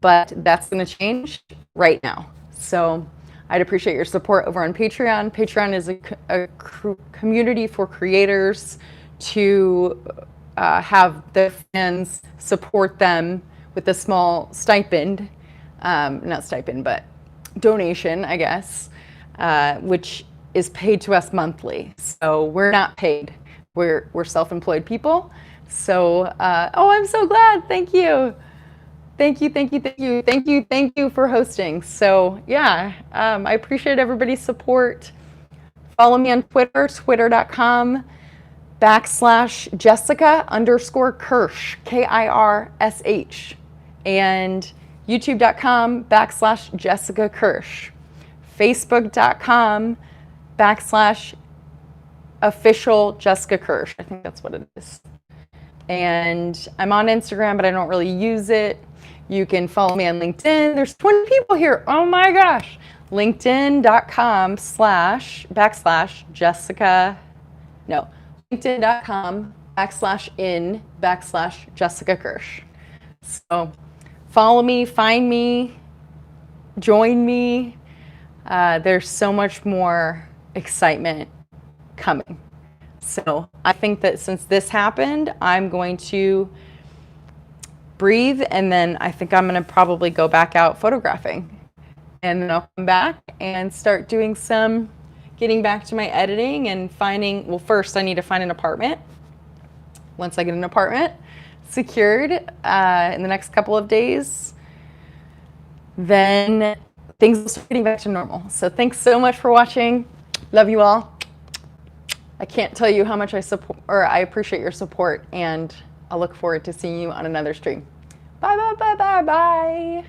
but that's going to change right now. So I'd appreciate your support over on Patreon. Patreon is a community for creators to have their fans support them with a small stipend, not stipend, but donation, I guess, which is paid to us monthly. So we're not paid. We're self-employed people. So, oh, I'm so glad. Thank you. Thank you for hosting. So yeah, I appreciate everybody's support. Follow me on Twitter, twitter.com/Jessica_Kirsh, Kirsh, and youtube.com/Jessica Kirsh, facebook.com/official Jessica Kirsh. I think that's what it is. And I'm on Instagram, but I don't really use it. You can follow me on LinkedIn. There's 20 people here. Oh my gosh. LinkedIn.com/Jessica. No. LinkedIn.com/Jessica Kirsh. So follow me, find me, join me. There's so much more excitement coming. So I think that since this happened, I'm going to breathe, and then I think I'm going to probably go back out photographing. And then I'll come back and start doing getting back to my editing and finding, well, first I need to find an apartment. Once I get an apartment secured in the next couple of days, then things will start getting back to normal. So thanks so much for watching. Love you all. I can't tell you how much I appreciate your support, and I'll look forward to seeing you on another stream. Bye, bye, bye, bye, bye.